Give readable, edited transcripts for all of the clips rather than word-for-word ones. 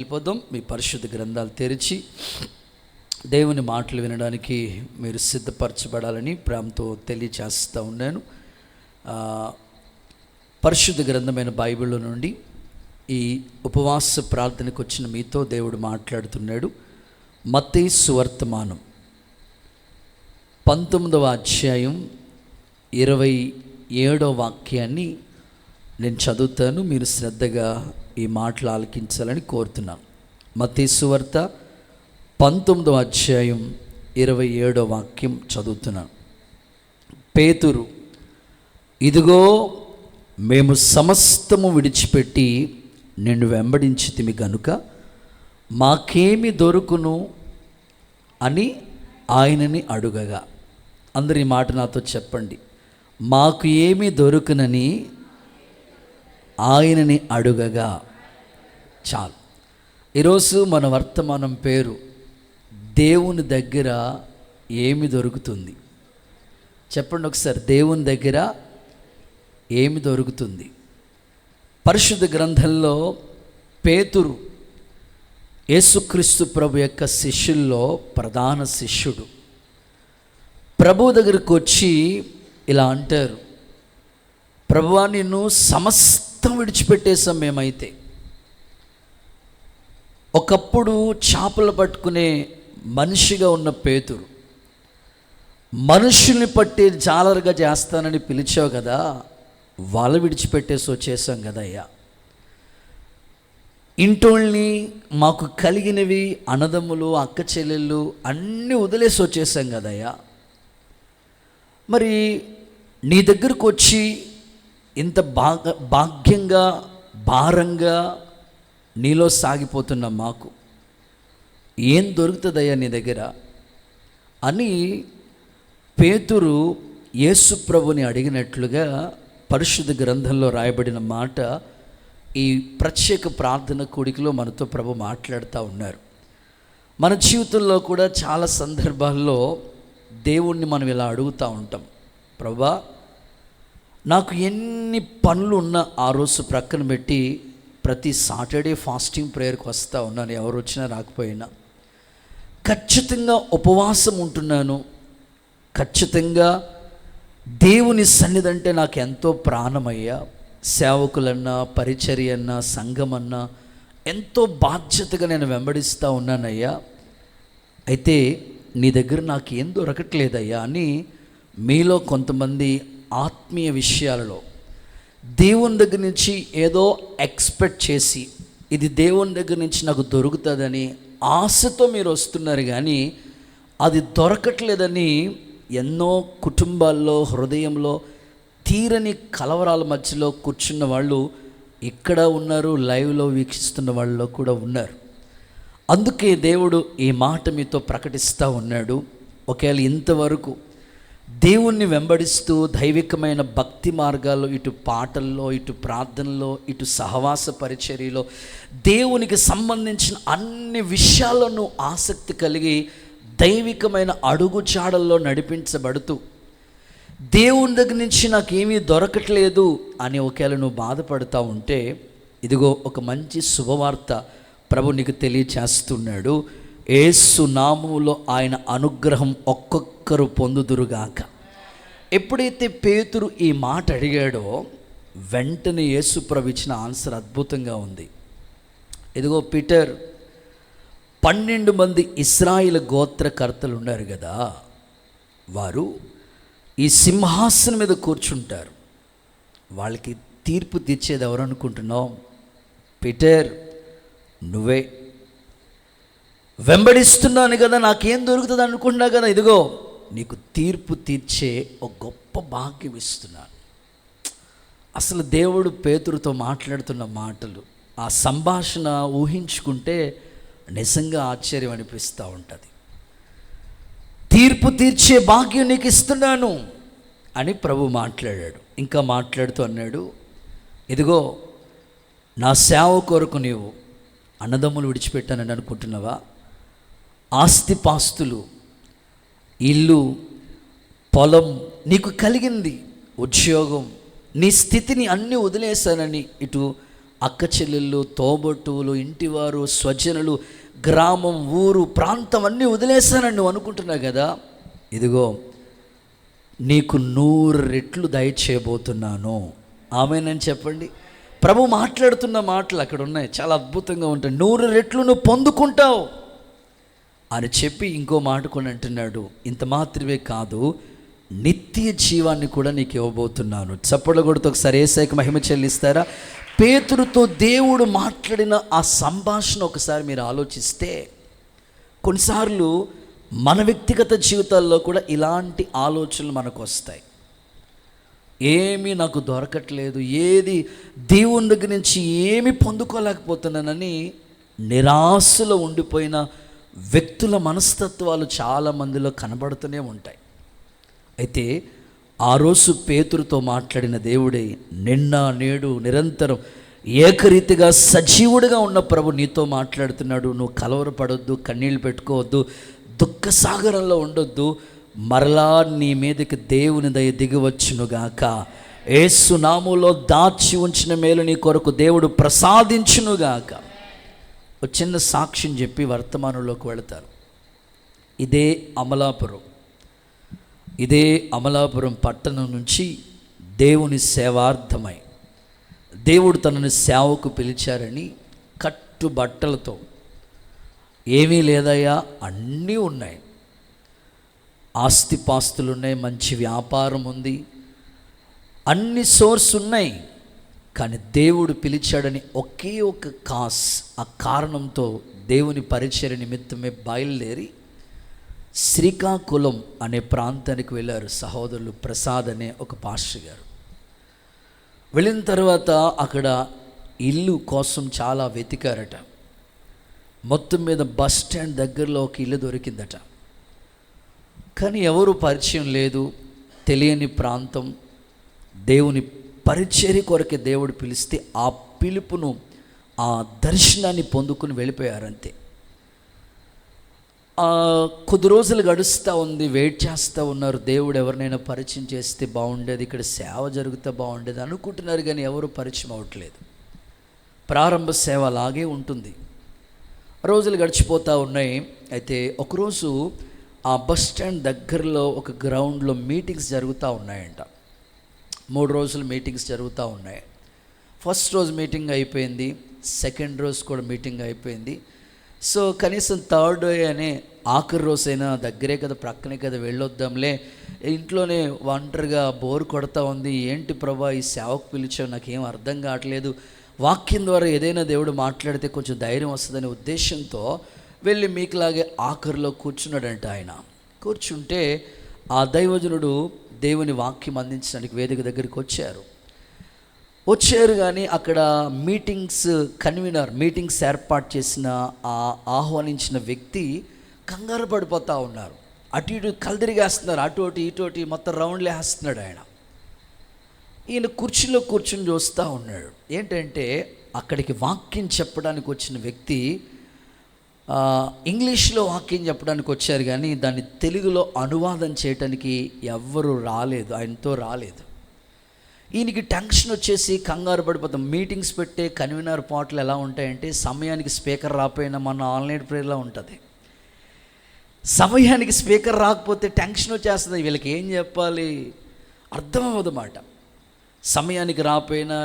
వెళ్ళిపోదాం. మీ పరిశుద్ధ గ్రంథాలు తెరిచి దేవుని మాటలు వినడానికి మీరు సిద్ధపరచబడాలని ప్రేమతో తెలియచేస్తూ ఉన్నాను. పరిశుద్ధ గ్రంథమైన బైబిల్లో నుండి ఈ ఉపవాస ప్రార్థనకు వచ్చిన మీతో దేవుడు మాట్లాడుతున్నాడు. మత్తయి సువర్తమానం 19వ అధ్యాయం 27వ వాక్యాన్ని నేను చదువుతాను. మీరు శ్రద్ధగా ఈ మాటలు ఆలకించాలని కోరుతున్నాను. మత్తయి సువార్త 19వ అధ్యాయం 27వ వాక్యం చదువుతున్నాను. పేతురు, ఇదిగో మేము సమస్తము విడిచిపెట్టి నిన్ను వెంబడించితిమి గనుక మాకేమి దొరుకును అని ఆయనని అడుగగా. అందరు ఈ మాట నాతో చెప్పండి. మాకు ఏమి దొరుకునని ఆయనని అడుగగా. చాలు. ఈరోజు మన వర్తమానం పేరు దేవుని దగ్గర ఏమి దొరుకుతుంది. చెప్పండి ఒకసారి, దేవుని దగ్గర ఏమి దొరుకుతుంది. పరిశుద్ధ గ్రంథంలో పేతురు యేసుక్రీస్తు ప్రభు యొక్క శిష్యుల్లో ప్రధాన శిష్యుడు. ప్రభు దగ్గరికి వచ్చి ఇలా అంటారు, ప్రభువా నిన్ను సమస్తం విడిచిపెట్టేసాం మేమైతే. ఒకప్పుడు చేపలు పట్టుకునే మనిషిగా ఉన్న పేతురు, మనుషుల్ని పట్టి జాలరుగా చేస్తానని పిలిచావు కదా, వాళ్ళు విడిచిపెట్టేసి వచ్చేసాం కదయ్యా. ఇంటోళ్ళని, మాకు కలిగినవి, అన్నదమ్ములు, అక్క చెల్లెళ్ళు అన్నీ వదిలేసి వచ్చేసాం కదయ్యా. మరి నీ దగ్గరకు వచ్చి ఇంత భాగ్యంగా భారంగా నీలో సాగిపోతున్న మాకు ఏం దొరుకుతుందయ్యా నీ దగ్గర అని పేతురు యేసు ప్రభుని అడిగినట్లుగా పరిశుద్ధ గ్రంథంలో రాయబడిన మాట ఈ ప్రత్యేక ప్రార్థన కూడికలో మనతో ప్రభు మాట్లాడుతూ ఉన్నారు. మన జీవితంలో కూడా చాలా సందర్భాల్లో దేవుణ్ణి మనం ఇలా అడుగుతూ ఉంటాం, ప్రభువా నాకు ఎన్ని పనులు ఉన్నా ఆ రోజు ప్రక్కన పెట్టి ప్రతి సాటర్డే ఫాస్టింగ్ ప్రేయర్కి వస్తూ ఉన్నాను, ఎవరు వచ్చినా రాకపోయినా ఖచ్చితంగా ఉపవాసం ఉంటున్నాను, ఖచ్చితంగా దేవుని సన్నిధి అంటే నాకు ఎంతో ప్రాణమయ్యా, సేవకులన్నా, పరిచర్య అన్నా, సంఘమన్నా ఎంతో బాధ్యతగా నేను వెంబడిస్తూ ఉన్నానయ్యా. అయితే నీ దగ్గర నాకు ఏం దొరకట్లేదయ్యా అని మీలో కొంతమంది ఆత్మీయ విషయాలలో దేవుని దగ్గర నుంచి ఏదో ఎక్స్పెక్ట్ చేసి ఇది దేవుని దగ్గర నుంచి నాకు దొరుకుతుందని ఆశతో మీరు వస్తున్నారు, కానీ అది దొరకట్లేదని ఎన్నో కుటుంబాల్లో హృదయంలో తీరని కలవరాల మధ్యలో కూర్చున్న వాళ్ళు ఇక్కడ ఉన్నారు, లైవ్లో వీక్షిస్తున్న వాళ్ళలో కూడా ఉన్నారు. అందుకే దేవుడు ఈ మాట మీతో ప్రకటిస్తూ ఉన్నాడు. ఒకవేళ ఇంతవరకు దేవుణ్ణి వెంబడిస్తూ దైవికమైన భక్తి మార్గాల్లో, ఇటు పాటల్లో, ఇటు ప్రార్థనలో, ఇటు సహవాస పరిచర్యలో దేవునికి సంబంధించిన అన్ని విషయాలను ఆసక్తి కలిగి దైవికమైన అడుగుజాడల్లో నడిపించబడుతూ దేవుని దగ్గర నుంచి నాకేమీ దొరకట్లేదు అని ఒకవేళ నువ్వు బాధపడుతూ ఉంటే, ఇదిగో ఒక మంచి శుభవార్త ప్రభు నీకు తెలియచేస్తున్నాడు. యేసు నామములో ఆయన అనుగ్రహం ఒక్కొక్కరు పొందుదురుగాక. ఎప్పుడైతే పేతురు ఈ మాట అడిగాడో వెంటనే యేసు ప్రభు ఇచ్చిన ఆన్సర్ అద్భుతంగా ఉంది. ఇదిగో పీటర్, 12 మంది ఇశ్రాయేలు గోత్రకర్తలు ఉన్నారు కదా, వారు ఈ సింహాసనం మీద కూర్చుంటారు. వాళ్ళకి తీర్పు తీర్చేది ఎవరు అనుకుంటున్నావు? పీటర్, నువ్వే. వెంబడిస్తున్నాను కదా, నాకేం దొరుకుతుంది అనుకుంటున్నావు కదా, ఇదిగో నీకు తీర్పు తీర్చే ఒక గొప్ప భాగ్యం ఇస్తున్నాను. అసలు దేవుడు పేతురుతో మాట్లాడుతున్న మాటలు, ఆ సంభాషణ ఊహించుకుంటే నిజంగా ఆశ్చర్యం అనిపిస్తూ ఉంటుంది. తీర్పు తీర్చే భాగ్యం నీకు ఇస్తున్నాను అని ప్రభు మాట్లాడాడు. ఇంకా మాట్లాడుతూ అన్నాడు, ఇదిగో నా సేవ కొరకు నీవు అన్నదమ్ములు విడిచిపెట్టానని అనుకుంటున్నావా? ఆస్తిపాస్తులు, ఇల్లు, పొలం నీకు కలిగింది, ఉద్యోగం, నీ స్థితిని అన్నీ వదిలేశానని ఇటు అక్క చెల్లెళ్ళు, తోబట్టువులు, ఇంటివారు, స్వజనులు, గ్రామం, ఊరు, ప్రాంతం అన్నీ వదిలేశానని నువ్వు అనుకుంటున్నావు కదా. ఇదిగో నీకు 100 రెట్లు దయచేయబోతున్నాను. ఆమేనని చెప్పండి. ప్రభు మాట్లాడుతున్న మాటలు అక్కడ ఉన్నాయి, చాలా అద్భుతంగా ఉంటాయి. 100 రెట్లు నువ్వు పొందుకుంటావు అని చెప్పి ఇంకో మాట కూడా అంటున్నాడు. ఇంత మాత్రమే కాదు, నిత్య జీవాన్ని కూడా నీకు ఇవ్వబోతున్నాను. చప్పట్లు కొడుతూ ఒకసారి యేసయ్యకు మహిమ చెల్లిస్తారా? పేతురుతో దేవుడు మాట్లాడిన ఆ సంభాషణ ఒకసారి మీరు ఆలోచిస్తే, కొన్నిసార్లు మన వ్యక్తిగత జీవితాల్లో కూడా ఇలాంటి ఆలోచనలు మనకు వస్తాయి. ఏమీ నాకు దొరకట్లేదు, ఏది దేవుని దగ్గర నుంచి ఏమి పొందుకోలేకపోతున్నానని నిరాశలో ఉండిపోయిన వ్యక్తుల మనస్తత్వాలు చాలా మందిలో కనబడుతూనే ఉంటాయి. అయితే ఆ రోజు పేతురుతో మాట్లాడిన దేవుడే నిన్న నేడు నిరంతరం ఏకరీతిగా సజీవుడిగా ఉన్న ప్రభు నీతో మాట్లాడుతున్నాడు. నువ్వు కలవరపడొద్దు, కన్నీళ్ళు పెట్టుకోవద్దు, దుఃఖ సాగరంలో ఉండొద్దు. మరలా నీ మీదకి దేవుని దయ దిగివచ్చునుగాక. యేసు నామములో దాచి ఉంచిన మేలు నీ కొరకు దేవుడు ప్రసాదించునుగాక. ఒక చిన్న సాక్ష్యం చెప్పి వర్తమానంలోకి వెళతారు. ఇదే అమలాపురం పట్టణం నుంచి దేవుని సేవార్థమై దేవుడు తనని సేవకు పిలిచారని కట్టుబట్టలతో, ఏమీ లేదయ్యా, అన్నీ ఉన్నాయి, ఆస్తిపాస్తులు ఉన్నాయి, మంచి వ్యాపారం ఉంది, అన్ని సోర్స్ ఉన్నాయి, కానీ దేవుడు పిలిచాడని ఒకే ఒక ఆ కారణంతో దేవుని పరిచర్య నిమిత్తమే బయలుదేరి శ్రీకాకుళం అనే ప్రాంతానికి వెళ్ళారు సహోదరులు ప్రసాద్ అనే ఒక పాస్టర్ గారు. వెళ్ళిన తర్వాత అక్కడ ఇల్లు కోసం చాలా వెతికారట. మొత్తం మీద బస్ స్టాండ్ దగ్గరలో ఒక ఇల్లు దొరికిందట. కానీ ఎవరు పరిచయం లేదు, తెలియని ప్రాంతం. దేవుని పరిచర్య కొరకే దేవుడు పిలిస్తే ఆ పిలుపును, ఆ దర్శనాన్ని పొందుకుని వెళ్ళిపోయారంతే. కొద్ది రోజులు గడుస్తూ ఉంది, వెయిట్ చేస్తూ ఉన్నారు. దేవుడు ఎవరినైనా పరిచయం చేస్తే బాగుండేది, ఇక్కడ సేవ జరుగుతూ బాగుండేది అనుకుంటున్నారు, కానీ ఎవరు పరిచయం అవ్వట్లేదు. ప్రారంభ సేవ అలాగే ఉంటుంది. రోజులు గడిచిపోతూ ఉన్నాయి. అయితే ఒకరోజు ఆ బస్ స్టాండ్ దగ్గరలో ఒక గ్రౌండ్లో మీటింగ్స్ జరుగుతూ ఉన్నాయంట. 3 రోజులు మీటింగ్స్ జరుగుతూ ఉన్నాయి. ఫస్ట్ రోజు మీటింగ్ అయిపోయింది, సెకండ్ రోజు కూడా మీటింగ్ అయిపోయింది. సో కనీసం థర్డ్ డే అనే ఆఖరి రోజైనా దగ్గరే కదా, ప్రక్కనే కదా, వెళ్ళొద్దాంలే, ఇంట్లోనే ఒంటరిగా బోర్ కొడతా ఉంది, ఏంటి ప్రభా ఈ సేవకు పిలిచావు, నాకేం అర్థం కావట్లేదు, వాక్యం ద్వారా ఏదైనా దేవుడు మాట్లాడితే కొంచెం ధైర్యం వస్తుందనే ఉద్దేశంతో వెళ్ళి మీకులాగే ఆఖరిలో కూర్చున్నాడంట. ఆయన కూర్చుంటే ఆ దైవజనుడు దేవుని వాక్యం అందించడానికి వేదిక దగ్గరికి వచ్చారు. కానీ అక్కడ మీటింగ్స్ ఏర్పాటు చేసిన ఆహ్వానించిన వ్యక్తి కంగారు పడిపోతూ ఉన్నారు. అటు ఇటు కలదిరిగేస్తున్నారు, అటు ఇటు మొత్తం రౌండ్లు వేస్తున్నాడు ఆయన. ఈయన కుర్చీలో కూర్చుని చూస్తూ ఉన్నాడు. ఏంటంటే అక్కడికి వాక్యం చెప్పడానికి వచ్చిన వ్యక్తి ఇంగ్లీష్లో వాక్యం చెప్పడానికి వచ్చారు, కానీ దాన్ని తెలుగులో అనువాదం చేయడానికి ఎవ్వరూ రాలేదు, ఆయనతో రాలేదు. ఈయనకి టెన్షన్ వచ్చేసి కంగారు పడిపోతాం. మీటింగ్స్ పెట్టే కన్వీనర్ పాటలు ఎలా ఉంటాయంటే, సమయానికి స్పీకర్ రాకపోయినా మన ఆన్లైన్ ప్రేయర్లా ఉంటుంది. సమయానికి స్పీకర్ రాకపోతే టెన్షన్ వచ్చేస్తుంది, వీళ్ళకి ఏం చెప్పాలి అర్థం అవ్వదన్నమాట. సమయానికి రాకపోయినా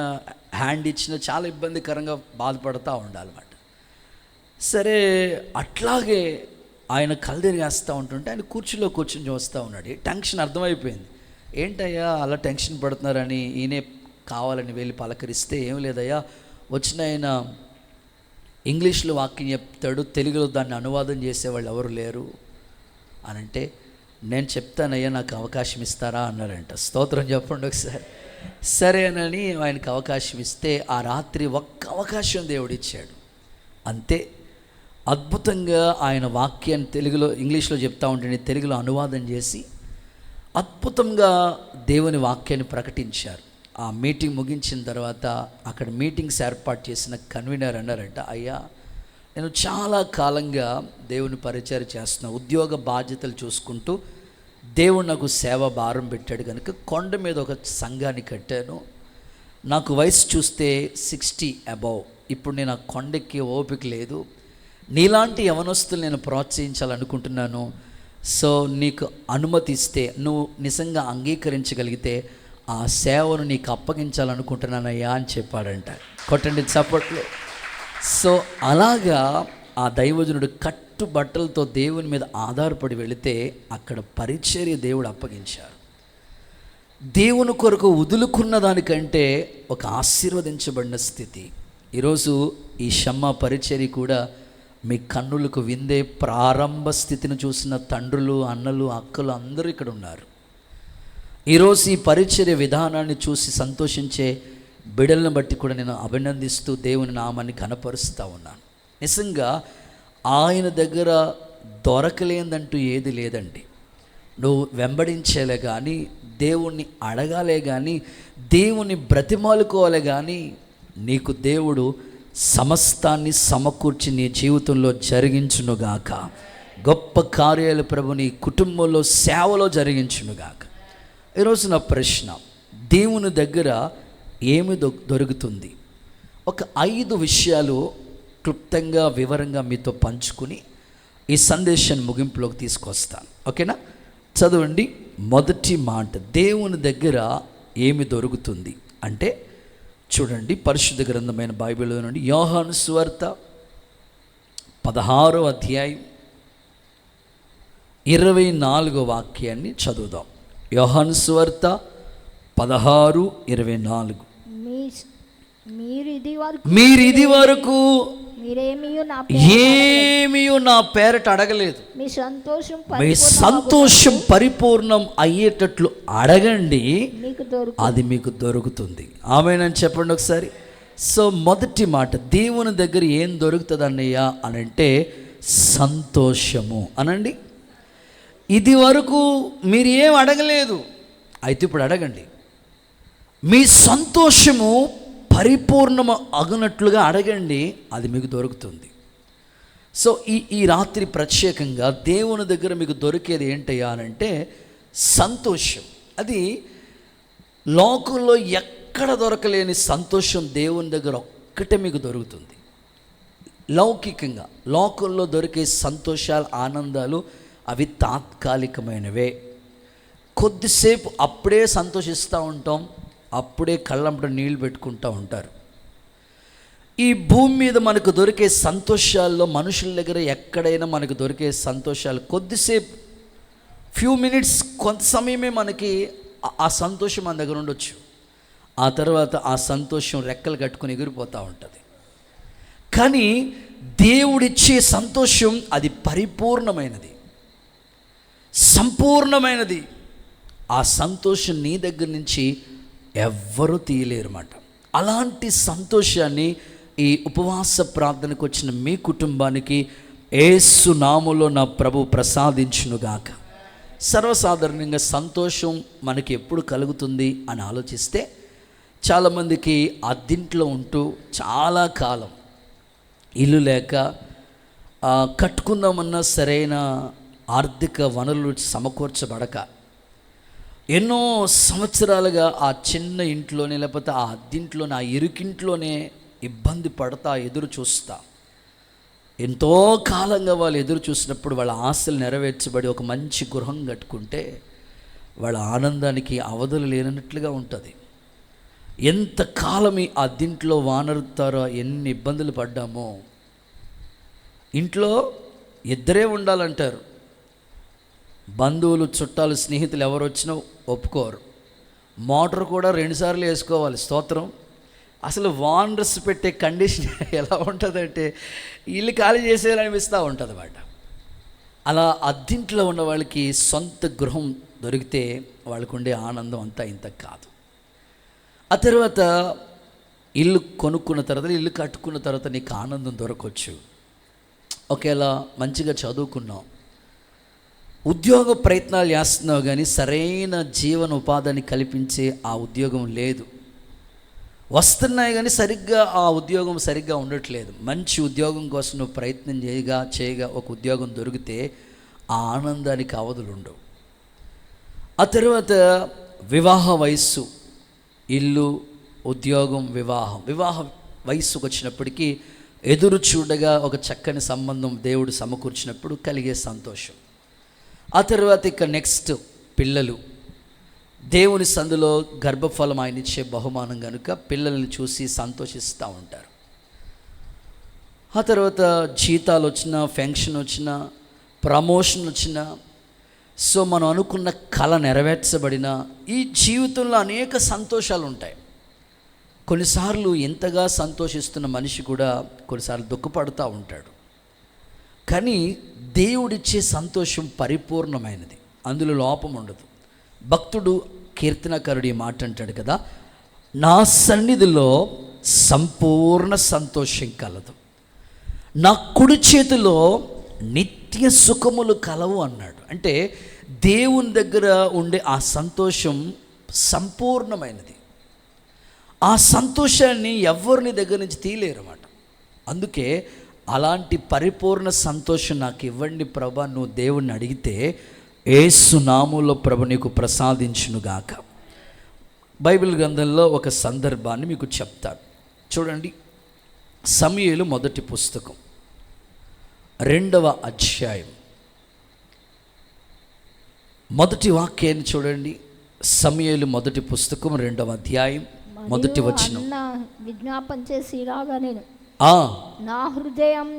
హ్యాండ్ ఇచ్చినా చాలా ఇబ్బందికరంగా బాధపడుతూ ఉండాలన్నమాట. సరే అట్లాగే ఆయన కలదిరిగేస్తూ ఉంటుంటే ఆయన కుర్చీలో కూర్చొని చూస్తూ ఉన్నాడు. టెన్షన్ అర్థమైపోయింది. ఏంటయ్యా అలా టెన్షన్ పడుతున్నారని ఈయనే కావాలని వెళ్ళి పలకరిస్తే, ఏం లేదయ్యా, వచ్చిన ఆయన ఇంగ్లీష్లో వాక్యం చెప్తాడు, తెలుగులో దాన్ని అనువాదం చేసేవాళ్ళు ఎవరు లేరు అని అంటే, నేను చెప్తానయ్యా, నాకు అవకాశం ఇస్తారా అన్నారంట. స్తోత్రం చెప్పండి ఒకసారి. సరేనని ఆయనకు అవకాశం ఇస్తే ఆ రాత్రి ఒక్క అవకాశం దేవుడు ఇచ్చాడు. అంతే, అద్భుతంగా ఆయన వాక్యాన్ని ఇంగ్లీష్లో చెప్తా ఉంటే తెలుగులో అనువాదం చేసి అద్భుతంగా దేవుని వాక్యాన్ని ప్రకటించారు. ఆ మీటింగ్ ముగించిన తర్వాత అక్కడ మీటింగ్స్ ఏర్పాటు చేసిన కన్వీనర్ అన్నారంట, అయ్యా నేను చాలా కాలంగా దేవుని పరిచర్య చేస్తున్నా, ఉద్యోగ బాధ్యతలు చూసుకుంటూ దేవుడు నాకు సేవ భారం పెట్టాడు కనుక కొండ మీద ఒక సంఘాన్ని కట్టాను. నాకు వయసు చూస్తే 60 అబౌవ్. ఇప్పుడు నేను ఆ కొండెక్కి ఓపిక లేదు. నీలాంటి యవనస్తులు నేను ప్రోత్సహించాలనుకుంటున్నాను. సో నీకు అనుమతి ఇస్తే, నువ్వు నిజంగా అంగీకరించగలిగితే ఆ సేవను నీకు అప్పగించాలనుకుంటున్నానయ్యా అని చెప్పాడంట. కొట్టండి చప్పట్లు. సో అలాగా ఆ దైవజనుడు కట్టుబట్టలతో దేవుని మీద ఆధారపడి వెళితే అక్కడ పరిచర్య దేవుడు అప్పగించారు. దేవుని కొరకు వదులుకున్న దానికంటే ఒక ఆశీర్వదించబడిన స్థితి. ఈరోజు ఈ షమ్మ పరిచర్య కూడా మీ కన్నులకు విందే ప్రారంభ స్థితిని చూసిన తండ్రులు, అన్నలు, అక్కలు అందరూ ఇక్కడ ఉన్నారు. ఈరోజు ఈ పరిచర్య విధానాన్ని చూసి సంతోషించే బిడ్డలను బట్టి కూడా నేను అభినందిస్తూ దేవుని నామాన్ని కనపరుస్తూ ఉన్నాను. నిజంగా ఆయన దగ్గర దొరకలేదంటూ ఏది లేదండి. నువ్వు వెంబడించేలే కానీ, దేవుణ్ణి అడగాలే కానీ, దేవుని బ్రతిమాలుకోవాలి కానీ, నీకు దేవుడు సమస్తాన్ని సమకూర్చి నీ జీవితంలో జరిగించునుగాక. గొప్ప కార్యాలు ప్రభు నీ కుటుంబంలో, సేవలో జరిగించునుగాక. ఈరోజు నా ప్రశ్న, దేవుని దగ్గర ఏమి దొరుకుతుంది? ఒక 5 విషయాలు క్లుప్తంగా వివరంగా మీతో పంచుకుని ఈ సందేశాన్ని ముగింపులోకి తీసుకొస్తాను. ఓకేనా? చదవండి. మొదటి మాట, దేవుని దగ్గర ఏమి దొరుకుతుంది అంటే, చూడండి పరిశుద్ధ గ్రంథమైన బైబిల్లో నుండి యోహాను సువార్త 16వ అధ్యాయం 24వ వాక్యాన్ని చదువుదాం. యోహాను సువార్త 16:24. మీరు ఇది వరకు ఏమీయూ నా పేరట అడగలేదు. మీ సంతోషం పరిపూర్ణం అయ్యేటట్లు అడగండి, అది మీకు దొరుకుతుంది. ఆమేనని చెప్పండి ఒకసారి. సో మొదటి మాట, దేవుని దగ్గర ఏం దొరుకుతుంది అన్నయ్య అని అంటే సంతోషము అనండి. ఇది వరకు మీరు ఏం అడగలేదు, అయితే ఇప్పుడు అడగండి. మీ సంతోషము పరిపూర్ణము అగునట్లుగా అడగండి, అది మీకు దొరుకుతుంది. సో ఈ రాత్రి ప్రత్యేకంగా దేవుని దగ్గర మీకు దొరికేది ఏంటయ్యా అనంటే సంతోషం. అది లోకంలో ఎక్కడ దొరకలేని సంతోషం దేవుని దగ్గర ఒక్కటే మీకు దొరుకుతుంది. లౌకికంగా లోకంలో దొరికే సంతోషాలు, ఆనందాలు అవి తాత్కాలికమైనవే. కొద్దిసేపు అప్పుడే సంతోషిస్తూ ఉంటాం, అప్పుడే కళ్ళంపట నీళ్ళు పెట్టుకుంటూ ఉంటారు. ఈ భూమి మీద మనకు దొరికే సంతోషాల్లో, మనుషుల దగ్గర ఎక్కడైనా మనకు దొరికే సంతోషాలు కొద్దిసేపు, ఫ్యూ మినిట్స్, కొంత సమయమే మనకి ఆ సంతోషం మన దగ్గర ఉండొచ్చు. ఆ తర్వాత ఆ సంతోషం రెక్కలు కట్టుకుని ఎగిరిపోతూ ఉంటుంది. కానీ దేవుడిచ్చే సంతోషం అది పరిపూర్ణమైనది, సంపూర్ణమైనది. ఆ సంతోషం నీ దగ్గర నుంచి ఎవ్వరూ తీయలేరన్నమాట. అలాంటి సంతోషాన్ని ఈ ఉపవాస ప్రార్థనకు వచ్చిన మీ కుటుంబానికి యేసు నామములో నా ప్రభు ప్రసాదించునుగాక. సర్వసాధారణంగా సంతోషం మనకి ఎప్పుడు కలుగుతుంది అని ఆలోచిస్తే, చాలామందికి అద్దెంట్లో ఉంటూ చాలా కాలం ఇల్లు లేక, కట్టుకుందామన్నా సరైన ఆర్థిక వనరులు సమకూర్చబడక, ఎన్నో సంవత్సరాలుగా ఆ చిన్న ఇంట్లోనే, లేకపోతే ఆ అద్దెంట్లోనే, ఆ ఇరుకింట్లోనే ఇబ్బంది పడతా ఎదురు చూస్తా, ఎంతో కాలంగా వాళ్ళు ఎదురు చూసినప్పుడు వాళ్ళ ఆశలు నెరవేర్చబడి ఒక మంచి గృహం కట్టుకుంటే వాళ్ళ ఆనందానికి అవధులు లేనట్లుగా ఉంటుంది. ఎంతకాలం ఈ అద్దెంట్లో వానరుతారో, ఎన్ని ఇబ్బందులు పడ్డామో. ఇంట్లో ఇద్దరే ఉండాలంటారు, బంధువులు, చుట్టాలు, స్నేహితులు ఎవరు వచ్చినా ఒప్పుకోరు. మోటార్ కూడా 2 సార్లు వేసుకోవాలి. స్తోత్రం. అసలు వానర్స్ పెట్టే కండిషన్ ఎలా ఉంటుందంటే ఇల్లు ఖాళీ చేసేయాలనిపిస్తూ ఉంటుంది అన్నమాట. అలా అద్దెంట్లో ఉన్న వాళ్ళకి సొంత గృహం దొరికితే వాళ్ళకు ఉండే ఆనందం అంతా ఇంత కాదు. ఆ తర్వాత ఇల్లు కొనుక్కున్న తర్వాత, ఇల్లు కట్టుకున్న తర్వాత నీకు ఆనందం దొరకవచ్చు. ఒకేలా మంచిగా చదువుకున్నావు, ఉద్యోగ ప్రయత్నాలు చేస్తున్నావు, కానీ సరైన జీవన ఉపాధిని కల్పించే ఆ ఉద్యోగం లేదు. వస్తున్నాయి కానీ సరిగ్గా ఆ ఉద్యోగం సరిగ్గా ఉండట్లేదు. మంచి ఉద్యోగం కోసం నువ్వు ప్రయత్నం చేయగా ఒక ఉద్యోగం దొరికితే ఆ ఆనందానికి అవధులు ఉండవు. ఆ తర్వాత వివాహ వయస్సు, ఇల్లు, ఉద్యోగం, వివాహ వయస్సుకు వచ్చినప్పటికీ ఎదురు చూడగా ఒక చక్కని సంబంధం దేవుడు సమకూర్చినప్పుడు కలిగే సంతోషం. ఆ తర్వాత ఇక నెక్స్ట్ పిల్లలు, దేవుని సందులో గర్భఫలం ఆయన ఇచ్చే బహుమానం కనుక పిల్లల్ని చూసి సంతోషిస్తూ ఉంటారు. ఆ తర్వాత జీతాలు వచ్చినా, ఫెన్షన్ వచ్చినా, ప్రమోషన్ వచ్చినా, సో మనం అనుకున్న కళ నెరవేర్చబడిన ఈ జీవితంలో అనేక సంతోషాలు ఉంటాయి. కొన్నిసార్లు ఎంతగా సంతోషిస్తున్న మనిషి కూడా కొన్నిసార్లు దుఃఖపడుతూ ఉంటాడు. కానీ దేవుడిచ్చే సంతోషం పరిపూర్ణమైనది, అందులో లోపం ఉండదు. భక్తుడు కీర్తనకారుడు ఈ మాట అంటాడు కదా, నా సన్నిధిలో సంపూర్ణ సంతోషం కలదు, నా కుడి చేతిలో నిత్య సుఖములు కలవు అన్నాడు. అంటే దేవుని దగ్గర ఉండే ఆ సంతోషం సంపూర్ణమైనది. ఆ సంతోషాన్ని ఎవరిని దగ్గర నుంచి తీయలేరు అన్నమాట. అందుకే అలాంటి పరిపూర్ణ సంతోషం నాకు ఇవ్వండి ప్రభా, నువ్వు దేవుణ్ణి అడిగితే యేసు నామములో ప్రభు నీకు ప్రసాదించునుగాక. బైబిల్ గ్రంథంలో ఒక సందర్భాన్ని మీకు చెప్తాను చూడండి. సమూయేలు మొదటి పుస్తకం 2వ అధ్యాయం మొదటి వాక్యాన్ని చూడండి. సమూయేలు మొదటి పుస్తకం 2వ అధ్యాయం మొదటి వచనం. విజ్ఞాపన చేసి ఇలాగా నేను నా హృదయము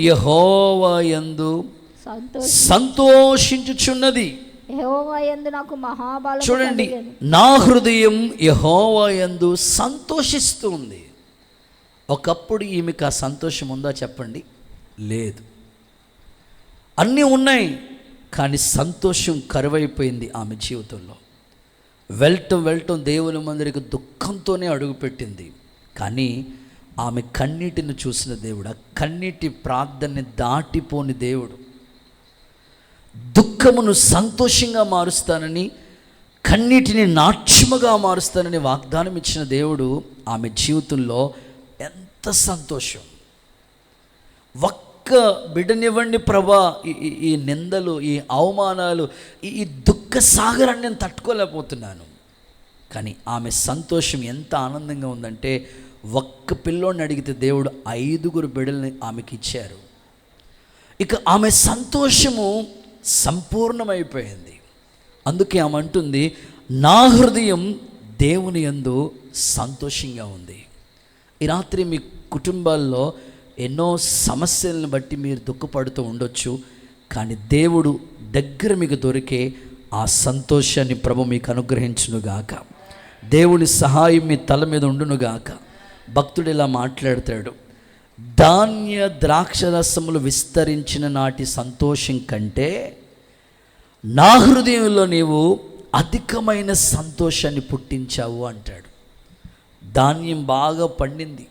యెహోవా యందు సంతోషించుచున్నది. నాకు మహాబలం. చూడండి, నా హృదయం యెహోవా యందు సంతోషిస్తుంది. ఒకప్పుడు ఈమెకు ఆ సంతోషం ఉందా చెప్పండి? లేదు. అన్నీ ఉన్నాయి కానీ సంతోషం కరువైపోయింది ఆమె జీవితంలో. వెళ్ళటం దేవుని మందిరికి దుఃఖంతోనే అడుగుపెట్టింది. కానీ ఆమె కన్నీటిని చూసిన దేవుడు, ఆ కన్నీటి ప్రార్థనని దాటిపోని దేవుడు, దుఃఖమును సంతోషంగా మారుస్తానని, కన్నీటిని నాట్యముగా మారుస్తానని వాగ్దానం ఇచ్చిన దేవుడు ఆమె జీవితంలో ఎంత సంతోషం. ఒక్క బిడ్డనివ్వండి ప్రభా, ఈ నిందలు, ఈ అవమానాలు, ఈ దుఃఖ సాగరాన్ని నేను తట్టుకోలేకపోతున్నాను. కానీ ఆమె సంతోషం ఎంత ఆనందంగా ఉందంటే, ఒక్క పిల్లోడిని అడిగితే దేవుడు 5 బిడ్డల్ని ఆమెకి ఇచ్చారు. ఇక ఆమె సంతోషము సంపూర్ణమైపోయింది. అందుకే ఆమె అంటుంది, నా హృదయం దేవుని యందు సంతోషంగా ఉంది. ఈ రాత్రి మీ కుటుంబాల్లో ఎన్నో సమస్యలను బట్టి మీరు దుఃఖపడుతూ ఉండొచ్చు. కానీ దేవుడు దగ్గర మీకు దొరికే ఆ సంతోషాన్ని ప్రభు మీకు అనుగ్రహించునుగాక. దేవుని సహాయం మీ తల మీద ఉండునుగాక. భక్తుడు ఇలా మాట్లాడతాడు, ధాన్య ద్రాక్షరసములు విస్తరించిన నాటి సంతోషం కంటే నా హృదయంలో నీవు అధికమైన సంతోషాన్ని పుట్టించావు అంటాడు. ధాన్యం బాగా పండింది,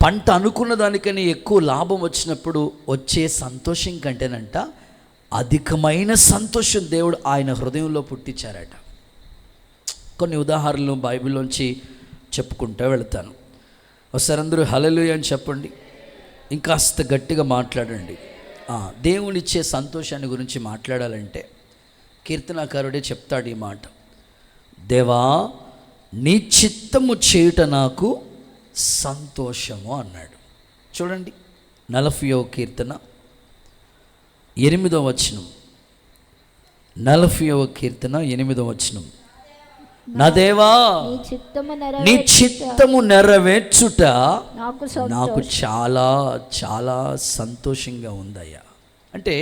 పంట అనుకున్న దానికని ఎక్కువ లాభం వచ్చినప్పుడు వచ్చే సంతోషం కంటేనంట అధికమైన సంతోషం దేవుడు ఆయన హృదయంలో పుట్టించారట. కొన్ని ఉదాహరణలు బైబిల్లోంచి చెప్పుకుంటూ వెళతాను. ఒకసారి అందరూ హల్లెలూయా అని చెప్పండి, ఇంకాస్త గట్టిగా మాట్లాడండి. దేవునిచ్చే సంతోషాన్ని గురించి మాట్లాడాలంటే కీర్తనాకారుడే చెప్తాడు ఈ మాట, దేవా నీ చిత్తము చేయుట నాకు సంతోషము అన్నాడు. చూడండి 40వ కీర్తన 8వ వచనం. 40వ కీర్తన 8వ వచనం. నా దేవా నీ చిత్తము నెరవేర్చుట నాకు చాలా చాలా సంతోషంగా ఉందయ్యా. అంటే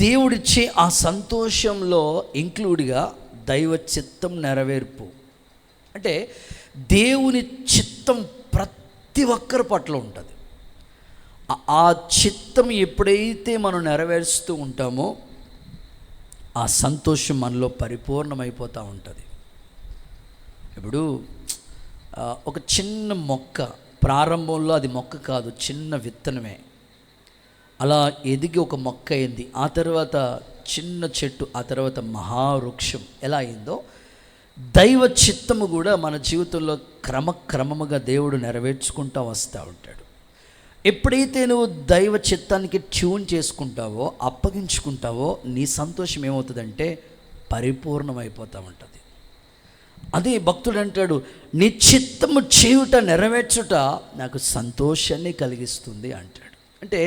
దేవుడిచ్చే ఆ సంతోషంలో ఇంక్లూడ్గా దైవ చిత్తం నెరవేర్పు. అంటే దేవుని చిత్తం ప్రతి ఒక్కరి పట్ల ఉంటుంది. ఆ చిత్తం ఎప్పుడైతే మనం నెరవేరుస్తూ ఉంటామో ఆ సంతోషం మనలో పరిపూర్ణమైపోతూ ఉంటుంది. ఇప్పుడు ఒక చిన్న మొక్క ప్రారంభంలో అది మొక్క కాదు, చిన్న విత్తనమే. అలా ఎదిగి ఒక మొక్క అయింది, ఆ తర్వాత చిన్న చెట్టు, ఆ తర్వాత మహావృక్షం ఎలా అయిందో దైవ చిత్తము కూడా మన జీవితంలో క్రమక్రమముగా దేవుడు నెరవేర్చుకుంటూ వస్తూ ఉంటాడు. ఎప్పుడైతే నువ్వు దైవ చిత్తానికి ట్యూన్ చేసుకుంటావో, అప్పగించుకుంటావో, నీ సంతోషం ఏమవుతుందంటే పరిపూర్ణమైపోతూ ఉంటుంది. అదే భక్తుడు అంటాడు, నీ చిత్తము చేయుట నెరవేర్చుట నాకు సంతోషాన్ని కలిగిస్తుంది అంటాడు. అంటే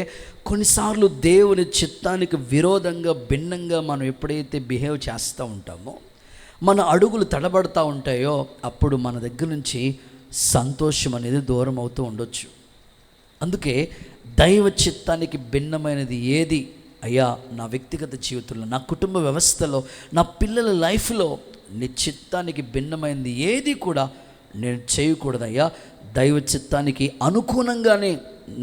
కొన్నిసార్లు దేవుని చిత్తానికి విరోధంగా భిన్నంగా మనం ఎప్పుడైతే బిహేవ్ చేస్తూ ఉంటామో, మన అడుగులు తడబడతా ఉంటాయో, అప్పుడు మన దగ్గర నుంచి సంతోషం అనేది దూరం అవుతూ ఉండొచ్చు. అందుకే దైవ చిత్తానికి భిన్నమైనది ఏది అయ్యా నా వ్యక్తిగత జీవితంలో, నా కుటుంబ వ్యవస్థలో, నా పిల్లల లైఫ్లో నీ చిత్తానికి భిన్నమైనది ఏది కూడా నేను చేయకూడదయ్యా. దైవ చిత్తానికి అనుగుణంగానే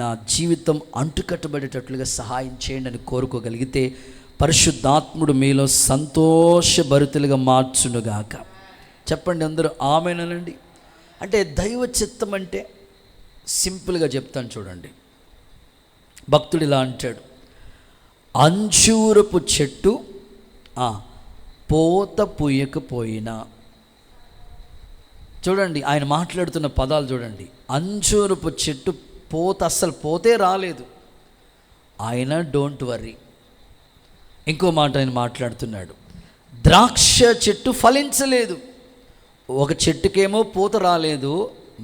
నా జీవితం అంటుకట్టబడేటట్లుగా సహాయం చేయండి అని కోరుకోగలిగితే పరిశుద్ధాత్ముడు మీలో సంతోషభరితులుగా మార్చునుగాక. చెప్పండి అందరూ ఆమేనండి. అంటే దైవ చిత్తం అంటే సింపుల్గా చెప్తాను చూడండి. భక్తుడు ఇలా అంటాడు, అంజూరపు చెట్టు పోత పూయకపోయినా. చూడండి ఆయన మాట్లాడుతున్న పదాలు చూడండి. అంజూరపు చెట్టు పోత అస్సలు పోతే రాలేదు, ఆయన డోంట్ వర్రీ. ఇంకో మాట ఆయన మాట్లాడుతున్నాడు, ద్రాక్ష చెట్టు ఫలించలేదు. ఒక చెట్టుకేమో పూత రాలేదు,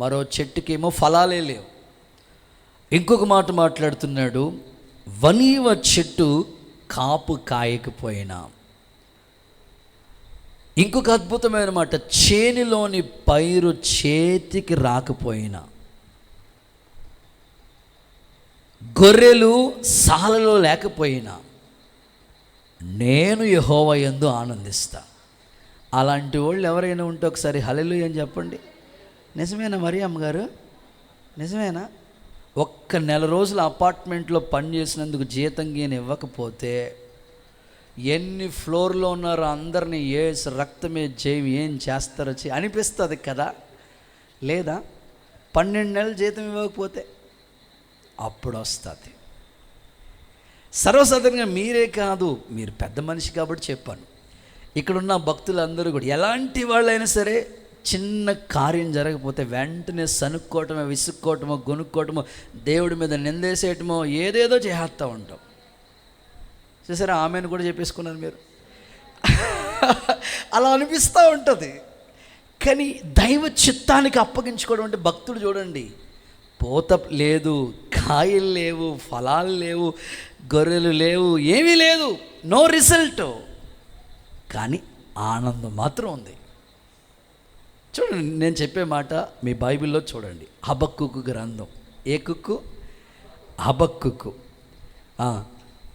మరో చెట్టుకేమో ఫలాలే లేవు. ఇంకొక మాట మాట్లాడుతున్నాడు, వలీవ చెట్టు కాపు కాయకపోయినా. ఇంకొక అద్భుతమైన మాట, చేనిలోని పైరు చేతికి రాకపోయినా, గొర్రెలు సాలలో లేకపోయినా నేను యెహోవా యందు ఆనందిస్తా. అలాంటి వాళ్ళు ఎవరైనా ఉంటే ఒకసారి హల్లెలూయా అని చెప్పండి. నిజమేనా మరి అమ్మగారు? నిజమేనా? ఒక్క నెల రోజులు అపార్ట్మెంట్లో పనిచేసినందుకు జీతం గీని ఇవ్వకపోతే ఎన్ని ఫ్లోర్లో ఉన్నారో అందరినీ ఏసు రక్తమే జయం ఏం చేస్తారో అనిపిస్తుంది కదా, లేదా? 12 నెలలు జీతం ఇవ్వకపోతే అప్పుడు వస్తుంది. సర్వసాధారణంగా మీరే కాదు, మీరు పెద్ద మనిషి కాబట్టి చెప్పాను, ఇక్కడున్న భక్తులందరూ కూడా ఎలాంటి వాళ్ళైనా సరే చిన్న కార్యం జరగకపోతే వెంటనే సనుక్కోవటమో, విసుక్కోవటమో, గొనుక్కోవటమో, దేవుడి మీద నిందేసేయటమో, ఏదేదో చేస్తూ ఉంటాం. చూసారా, ఆమెను కూడా చెప్పేసుకున్నారు మీరు. అలా అనిపిస్తూ ఉంటుంది. కానీ దైవ చిత్తానికి అప్పగించుకోవడం అంటే, భక్తుడు చూడండి, పూత లేదు, కాయలు లేవు, ఫలాలు లేవు, గొర్రెలు లేవు, ఏమీ లేదు, నో రిజల్ట్, కానీ ఆనందం మాత్రం ఉంది. చూడండి, నేను చెప్పే మాట మీ బైబిల్లో చూడండి. హబక్కుకు గ్రంథం, ఏ కుక్కు? హబక్కుకు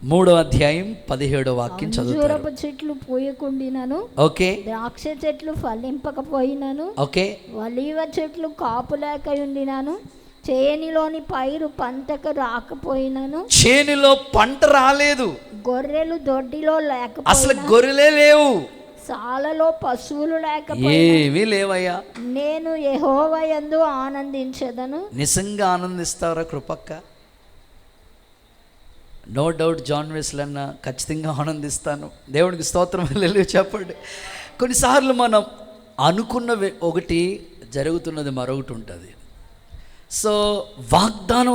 3వ అధ్యాయం 17వ వాక్యం చదువుతారు. అంజూరపు చెట్లు పూయకుండినను, ఓకే, ద్రాక్ష చెట్లు ఫలింపకపోయినను, ఓకే, ఒలీవ చెట్లు కాపు లేక ఉండినను, చేనిలోని పైరు పంటకు రాకపోయినను. చేనిలో పంట రాలేదు, గొర్రెలు దొడ్డిలో లేకపోయినా, అసలు గొర్రెలే లేవు, సాలలో పశువులు లేకపోయినా ఏమీ లేవయ్యా, నేను యెహోవా యందు ఆనందించెదను. నిజంగా ఆనందిస్తారా కృపక్క? నో డౌట్ జాన్ వెస్లీ అన్న ఖచ్చితంగా ఆనందిస్తాను. దేవునికి స్తోత్రం హల్లెలూయా చెప్పండి. కొన్నిసార్లు మనం అనుకున్నవి ఒకటి, జరుగుతున్నది మరొకటి ఉంటుంది. సో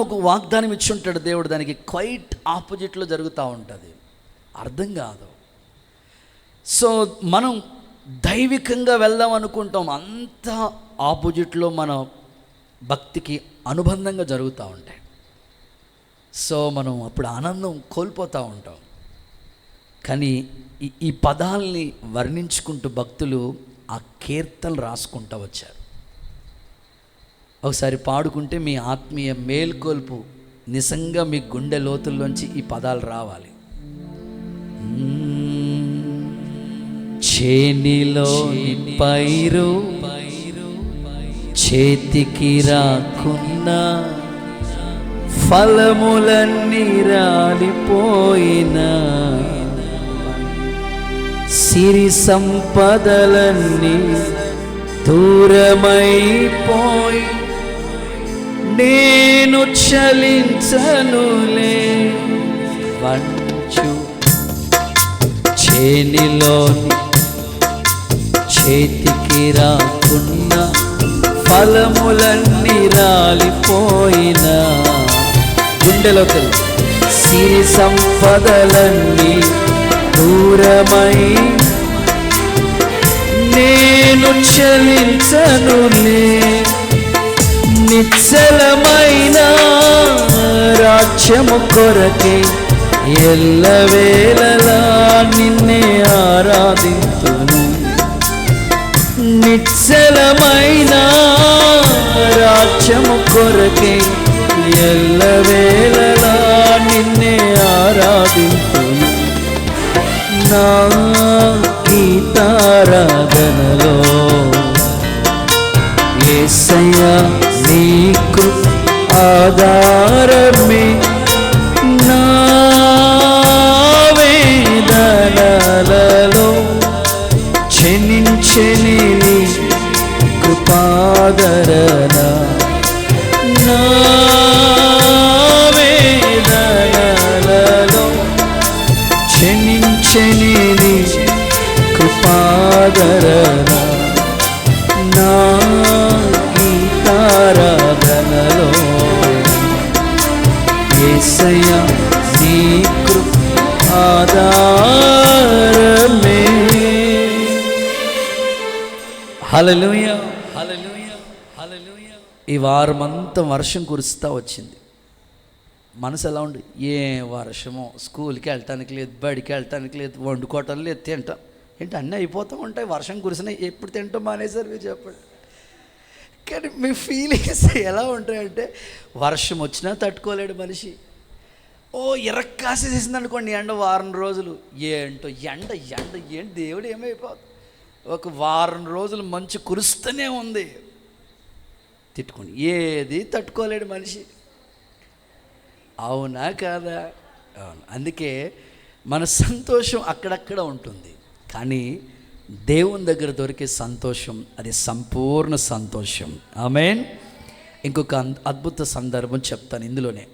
ఒక వాగ్దానం ఇచ్చి ఉంటాడు దేవుడు, దానికి క్వైట్ ఆపోజిట్లో జరుగుతూ ఉంటుంది, అర్థం కాదు. సో మనం దైవికంగా వెళ్దాం అనుకుంటాం, అంత ఆపోజిట్లో మన భక్తికి అనుబంధంగా జరుగుతూ ఉంటాయి. సో మనం అప్పుడు ఆనందం కోల్పోతూ ఉంటాం. కానీ ఈ పదాల్ని వర్ణించుకుంటూ భక్తులు ఆ కీర్తనలు రాసుకుంటూ వచ్చారు. ఒకసారి పాడుకుంటే మీ ఆత్మీయ మేల్కొల్పు నిజంగా మీ గుండె లోతుల్లోంచి ఈ పదాలు రావాలి. చేనిలో పైరు చేతికి రాకున్నా, ఫలములన్నీ రాలిపోయినా, సిరి సంపదలన్నీ దూరమైపోయి, నేను చలించనులే వంచు. చేనిలోని చేతికి రాకున్న, ఫలములన్నీ రాలిపోయినా, గుండెలోకి సిరి సంపదలన్నీ దూరమై, నేను చలించనులే, నిశ్చలమైన రాజ్యము కొరకే ఎల్లవేళలా నిన్నే ఆరాధింతును. నిశ్చలమైన రాజ్యము కొరకే ఎల్లవేళలా నిన్నే ఆరాధింతును. నా గీతారాధనలో యేసయ్యా నీకు ఆధారమే, నా వేదనలలో క్షమించని నీ కృపాదరణ, నా వేదనలలో క్షమించని నీ కృపాదరణ, నా గీతారాధనలో యేసయ్యా నీ ఆధారమే. హల్లెలూయా, హల్లెలూయా, హల్లెలూయా. ఈ వారమంతా వర్షం కురుస్తూ వచ్చింది. మనసు ఎలా ఉంది? ఏ వర్షమో, స్కూల్కి వెళ్ళటానికి లేదు, బడికి వెళ్ళటానికి లేదు, వండుకోవటం లేదు, తింటాం ఏంటి అన్నీ అయిపోతూ ఉంటాయి. వర్షం కురిసినాయి, ఎప్పుడు తింటాం మానేసారు మీరు చెప్పండి. కానీ మీ ఫీలింగ్స్ ఎలా ఉంటాయంటే, వర్షం వచ్చినా తట్టుకోలేడు మనిషి. ఓ ఇరక్కాసేసింది అనుకోండి ఎండ వారం రోజులు, ఏంటో ఎండ ఎండ ఏంటి దేవుడు ఏమైపోతుంది. ఒక వారం రోజులు మంచు కురుస్తూనే ఉంది, తిట్టుకోండి, ఏది తట్టుకోలేడు మనిషి. అవునా కాదా? అవును. అందుకే మన సంతోషం అక్కడక్కడ ఉంటుంది, కానీ దేవుని దగ్గర దొరికే సంతోషం అది సంపూర్ణ సంతోషం. ఆమేన్. ఇంకొక అద్భుత సందర్భం చెప్తాను ఇందులోనే.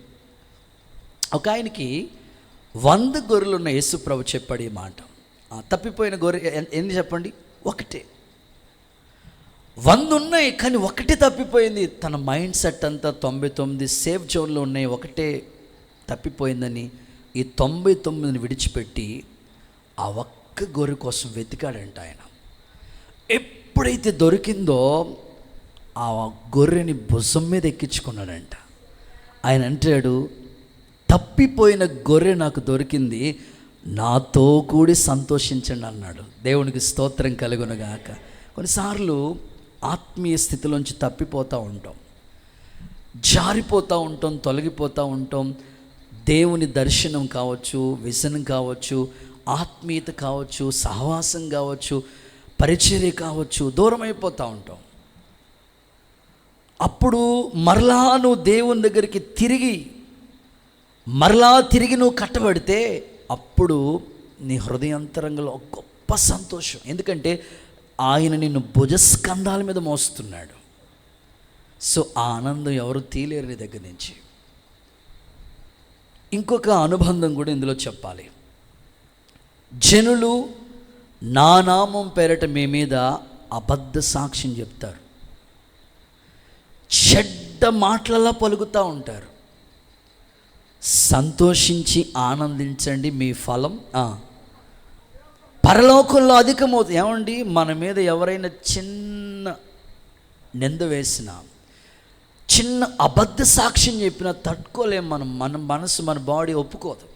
ఒక ఆయనకి 100 గొర్రెలు ఉన్న యేసు ప్రభు చెప్పాడు ఈ మాట. తప్పిపోయిన గొర్రె ఎన్ని చెప్పండి? ఒకటే. 100 ఉన్నాయి కానీ ఒకటే తప్పిపోయింది. తన మైండ్ సెట్ అంతా 99 సేఫ్ జోన్లో ఉన్నాయి, ఒకటే తప్పిపోయిందని ఈ 99ని విడిచిపెట్టి ఆ ఒక్క గొర్రె కోసం వెతికాడంట ఆయన. ఎప్పుడైతే దొరికిందో ఆ గొర్రెని భుజం మీద ఎక్కించుకున్నాడంట. ఆయన అంటాడు, తప్పిపోయిన గొర్రె నాకు దొరికింది, నాతో కూడి సంతోషించండి అన్నాడు. దేవునికి స్తోత్రం కలుగునుగాక. కొన్నిసార్లు ఆత్మీయ స్థితిలోంచి తప్పిపోతూ ఉంటాం, జారిపోతూ ఉంటాం, తొలగిపోతూ ఉంటాం. దేవుని దర్శనం కావచ్చు, విజన్ కావచ్చు, ఆత్మీయత కావచ్చు, సహవాసం కావచ్చు, పరిచర్య కావచ్చు, దూరం అయిపోతూ ఉంటాం. అప్పుడు మరలా నువ్వు దేవుని దగ్గరికి తిరిగి నువ్వు కట్టబడితే అప్పుడు నీ హృదయాంతరంగంలో గొప్ప సంతోషం. ఎందుకంటే ఆయన నిన్ను భుజస్కంధాల మీద మోస్తున్నాడు. సో ఆ ఆనందం ఎవరు తీలేరు నీ దగ్గర నుంచి. ఇంకొక అనుబంధం కూడా ఇందులో చెప్పాలి. జనులు నా నామం పేరట మీ మీద అబద్ధ సాక్ష్యం చెప్తారు, చెడ్డ మాటలలా పలుకుతూ ఉంటారు. సంతోషించి ఆనందించండి, మీ ఫలం పరలోకంలో అధికమవుతుంది. ఏమండి, మన మీద ఎవరైనా చిన్న నింద వేసినా, చిన్న అబద్ధ సాక్ష్యం చెప్పినా తట్టుకోలేం. మన మనసు, మన బాడీ ఒప్పుకోదు.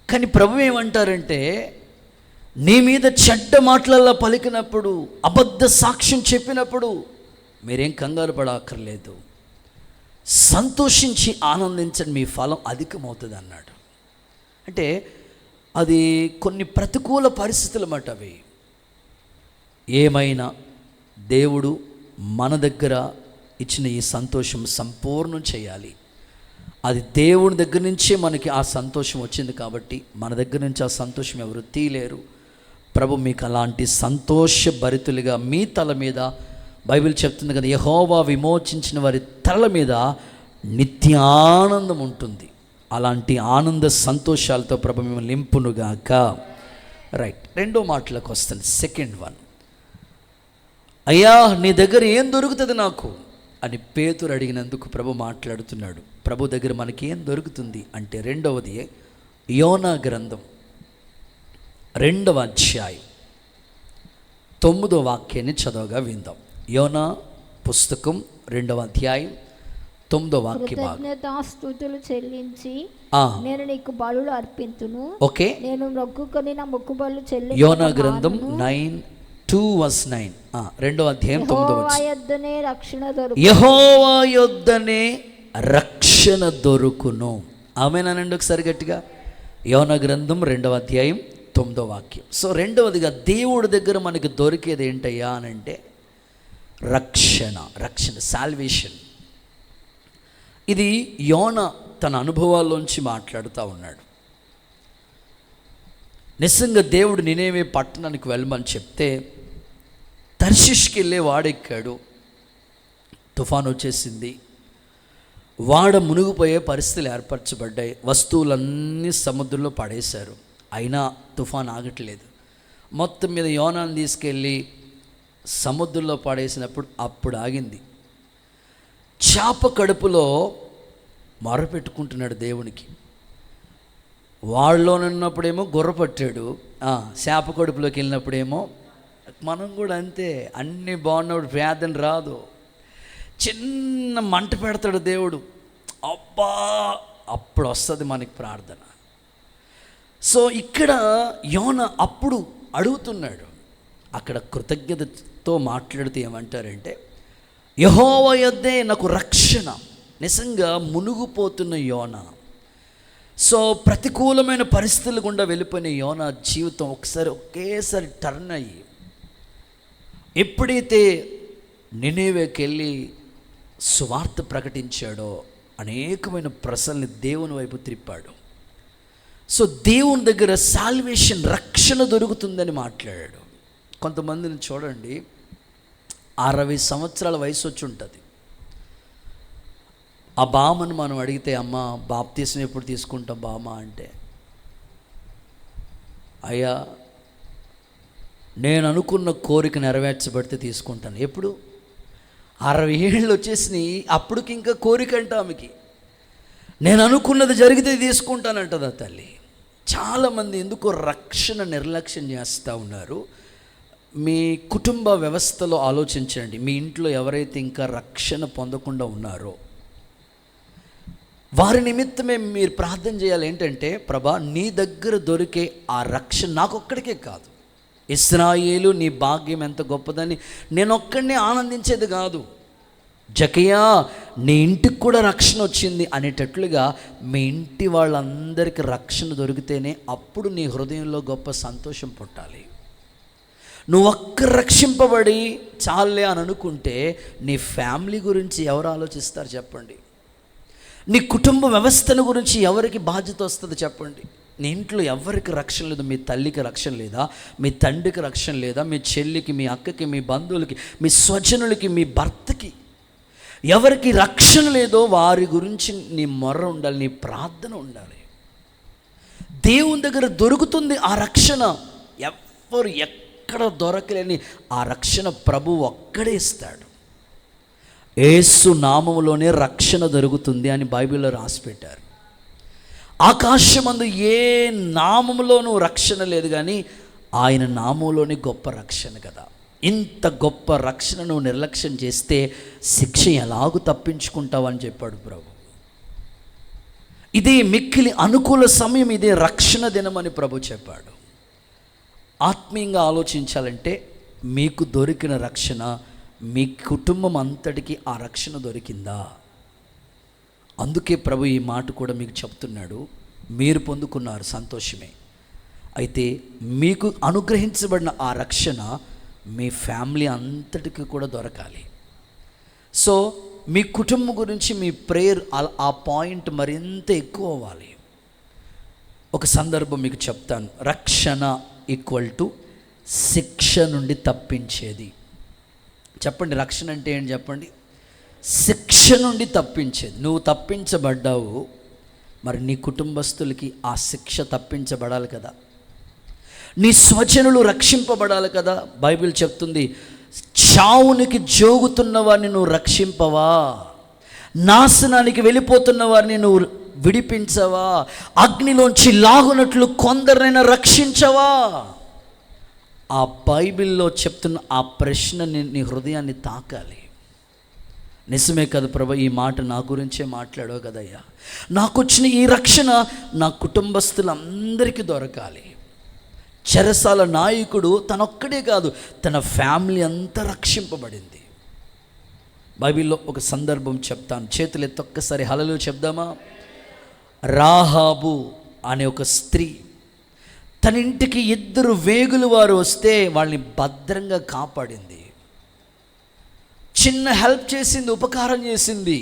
కానీ ప్రభు ఏమంటారంటే, నీ మీద చెడ్డ మాటలల్లో పలికినప్పుడు, అబద్ధ సాక్ష్యం చెప్పినప్పుడు మీరేం కంగారు పడక్కర్లేదు, సంతోషించి ఆనందించండి, మీ ఫలం అధికమవుతుంది అన్నాడు. అంటే అది కొన్ని ప్రతికూల పరిస్థితులు మాట. అవి ఏమైనా దేవుడు మన దగ్గర ఇచ్చిన ఈ సంతోషం సంపూర్ణం చేయాలి. అది దేవుని దగ్గర నుంచే మనకి ఆ సంతోషం వచ్చింది కాబట్టి మన దగ్గర నుంచి ఆ సంతోషం ఎవరు తీయలేరు. ప్రభు మీకు అలాంటి సంతోషభరితులుగా మీ తల మీద, బైబిల్ చెప్తుంది కదా, యెహోవా విమోచించిన వారి తల మీద నిత్యానందం ఉంటుంది. అలాంటి ఆనంద సంతోషాలతో ప్రభు మిమ్మల్ని నింపునుగాక. రైట్, రెండో మాటలకు వస్తాను. సెకండ్ వన్, అయ్యా నీ దగ్గర ఏం దొరుకుతుంది నాకు అని పేతురు అడిగినందుకు ప్రభు మాట్లాడుతున్నాడు. ప్రభు దగ్గర మనకి ఏం దొరుకుతుంది అంటే, రెండవది యోనా గ్రంథం 2వ అధ్యాయం 9వ వాక్యాన్ని చదవగా విందాం. యోనా పుస్తకం 2వ అధ్యాయం 9వ వాక్య భాగం. కృతజ్ఞతాస్తుతులు చెల్లించి నేను నీకు బలులు అర్పింతును. ఓకే, నేను మొక్కుకొని నా మొక్కుబళ్ళు యోనా గ్రంథం 9:2-9, 2వ అధ్యాయం 9వ యొద్దనే రక్షణ దొరుకు. యెహోవా యొద్దనే రక్షణ దొరుకును. ఆమేనండి ఒకసారి గట్టిగా. యోనా గ్రంథం 2వ అధ్యాయం 9వ వాక్యం. సో రెండవదిగా దేవుడి దగ్గర మనకి దొరికేది ఏంటయ్యా అని అంటే రక్షణ, సాల్వేషన్. ఇది యోనా తన అనుభవాల్లోంచి మాట్లాడుతూ ఉన్నాడు. నిజంగా దేవుడు నినేవే పట్టణానికి వెళ్ళమని చెప్తే తర్షీష్కి వెళ్ళే వాడెక్కాడు. తుఫాను వచ్చేసింది, వాడ మునిగిపోయే పరిస్థితులు ఏర్పరచబడ్డాయి. వస్తువులన్నీ సముద్రంలో పడేశారు. అయినా తుఫాన్ ఆగట్లేదు. మొత్తం మీద యోనాను తీసుకెళ్ళి సముద్రంలో పడేసినప్పుడు అప్పుడు ఆగింది. చేప కడుపులో మొరపెట్టుకుంటున్నాడు దేవునికి. వాళ్ళలోనున్నప్పుడేమో గుర్ర పట్టాడు, చేప కడుపులోకి వెళ్ళినప్పుడేమో మనం కూడా అంతే. అన్నీ బాగున్నప్పుడు ప్రార్థన రాదు, చిన్న మంట పెడతాడు దేవుడు, అబ్బా అప్పుడు వస్తుంది మనకి ప్రార్థన. సో ఇక్కడ యోనా అప్పుడు అడుగుతున్నాడు. అక్కడ కృతజ్ఞతతో మాట్లాడితే ఏమంటారంటే యెహోవా యొద్దే నాకు రక్షణ. నిజంగా మునిగిపోతున్న యోనా, సో ప్రతికూలమైన పరిస్థితులు గుండా వెళ్ళిపోయిన యోనా జీవితం ఒకేసారి టర్న్ అయ్యి ఎప్పుడైతే నినేవేకి వెళ్ళి సువార్త ప్రకటించాడో అనేకమైన ప్రజల్ని దేవుని వైపు త్రిప్పాడు. సో దేవుని దగ్గర సాల్వేషన్, రక్షణ దొరుకుతుందని మాట్లాడాడు. కొంతమందిని చూడండి, 60 సంవత్సరాల వయసు వచ్చి ఉంటుంది. ఆ బామ్మను మనం అడిగితే, అమ్మ బాప్తీసం ఎప్పుడు తీసుకుంటాం బామ్మ అంటే, అయ్యా నేను అనుకున్న కోరిక నెరవేర్చబడితే తీసుకుంటాను. ఎప్పుడు 60 ఏళ్ళు వచ్చేసినాయి, అప్పటికి ఇంకా కోరిక అంట ఆమెకి. నేను అనుకున్నది జరిగితే తీసుకుంటానంటది ఆ తల్లి. చాలామంది ఎందుకో రక్షణ నిర్లక్ష్యం చేస్తూ ఉన్నారు. మీ కుటుంబ వ్యవస్థలో ఆలోచించండి. మీ ఇంట్లో ఎవరైతే ఇంకా రక్షణ పొందకుండా ఉన్నారో వారి నిమిత్తమే మీరు ప్రార్థన చేయాలి. ఏంటంటే, ప్రభా నీ దగ్గర దొరికే ఆ రక్షణ నాకొక్కడికే కాదు, ఇశ్రాయేలు నీ భాగ్యం ఎంత గొప్పదని నేను ఒక్కడినే ఆనందించేది కాదు, జకయ్యా నీ ఇంటికి కూడా రక్షణ వచ్చింది అనేటట్లుగా మీ ఇంటి వాళ్ళందరికీ రక్షణ దొరికితేనే అప్పుడు నీ హృదయంలో గొప్ప సంతోషం పుట్టాలి. నువ్వు ఒక్క రక్షింపబడి చాలే అని అనుకుంటే నీ ఫ్యామిలీ గురించి ఎవరు ఆలోచిస్తారు చెప్పండి? నీ కుటుంబ వ్యవస్థను గురించి ఎవరికి బాధ్యత వస్తుంది చెప్పండి? నీ ఇంట్లో ఎవరికి రక్షణ లేదు, మీ తల్లికి రక్షణ లేదా, మీ తండ్రికి రక్షణ లేదా, మీ చెల్లికి, మీ అక్కకి, మీ బంధువులకి, మీ స్వజనులకి, మీ భర్తకి ఎవరికి రక్షణ లేదో వారి గురించి నీ మొర్ర ఉండాలి, నీ ప్రార్థన ఉండాలి. దేవుని దగ్గర దొరుకుతుంది ఆ రక్షణ. ఎవరు ఎక్కడ దొరకలేని ఆ రక్షణ ప్రభువు ఒక్కడే ఇస్తాడు. యేసు నామములోనే రక్షణ దొరుకుతుంది అని బైబిల్లో రాసిపెట్టారు. ఆకాశమందు ఏ నామములోనూ రక్షణ లేదు, కానీ ఆయన నామంలోనే గొప్ప రక్షణ కదా. ఇంత గొప్ప రక్షణను నిర్లక్ష్యం చేస్తే శిక్ష ఎలాగూ తప్పించుకుంటావు అని చెప్పాడు ప్రభు. ఇదే మిక్కిలి అనుకూల సమయం, ఇదే రక్షణ దినం అని ప్రభు చెప్పాడు. ఆత్మీయంగా ఆలోచించాలంటే మీకు దొరికిన రక్షణ మీ కుటుంబం అంతటికి ఆ రక్షణ దొరికిందా? అందుకే ప్రభు ఈ మాట కూడా మీకు చెప్తున్నాడు. మీరు పొందుకున్నారు, సంతోషమే. అయితే మీకు అనుగ్రహించబడిన ఆ రక్షణ మీ ఫ్యామిలీ అంతటికి కూడా దొరకాలి. సో మీ కుటుంబం గురించి మీ ప్రేయర్ ఆ పాయింట్ మరింత ఎక్కువ అవ్వాలి. ఒక సందర్భం మీకు చెప్తాను. రక్షణ = శిక్ష నుండి తప్పించేది. చెప్పండి, రక్షణ అంటే ఏంటి చెప్పండి? శిక్ష నుండి తప్పించేది. నువ్వు తప్పించబడ్డావు, మరి నీ కుటుంబస్తులకి ఆ శిక్ష తప్పించబడాలి కదా, నీ స్వజనులు రక్షింపబడాలి కదా. బైబిల్ చెప్తుంది, చావునికి జోగుతున్న వారిని నువ్వు రక్షింపవా, నాశనానికి వెళ్ళిపోతున్న వారిని నువ్వు విడిపించవా, అగ్నిలోంచి లాగునట్లు కొందరైనా రక్షించవా. ఆ బైబిల్లో చెప్తున్న ఆ ప్రశ్న నీ హృదయాన్ని తాకాలి. నిజమే కదా ప్రభు, ఈ మాట నా గురించే మాట్లాడావు కదయ్యా. నాకు వచ్చిన ఈ రక్షణ నా కుటుంబస్తులందరికీ దొరకాలి. చెరసాల నాయకుడు తనొక్కడే కాదు, తన ఫ్యామిలీ అంతా రక్షింపబడింది. బైబిల్లో ఒక సందర్భం చెప్తాను, చేతులు ఎత్తి ఒక్కసారి హల్లెలూయా చెప్దామా. రాహాబు అనే ఒక స్త్రీ తన ఇంటికి 2 వేగులు వారు వస్తే వాళ్ళని భద్రంగా కాపాడింది. చిన్న హెల్ప్ చేసింది, ఉపకారం చేసింది.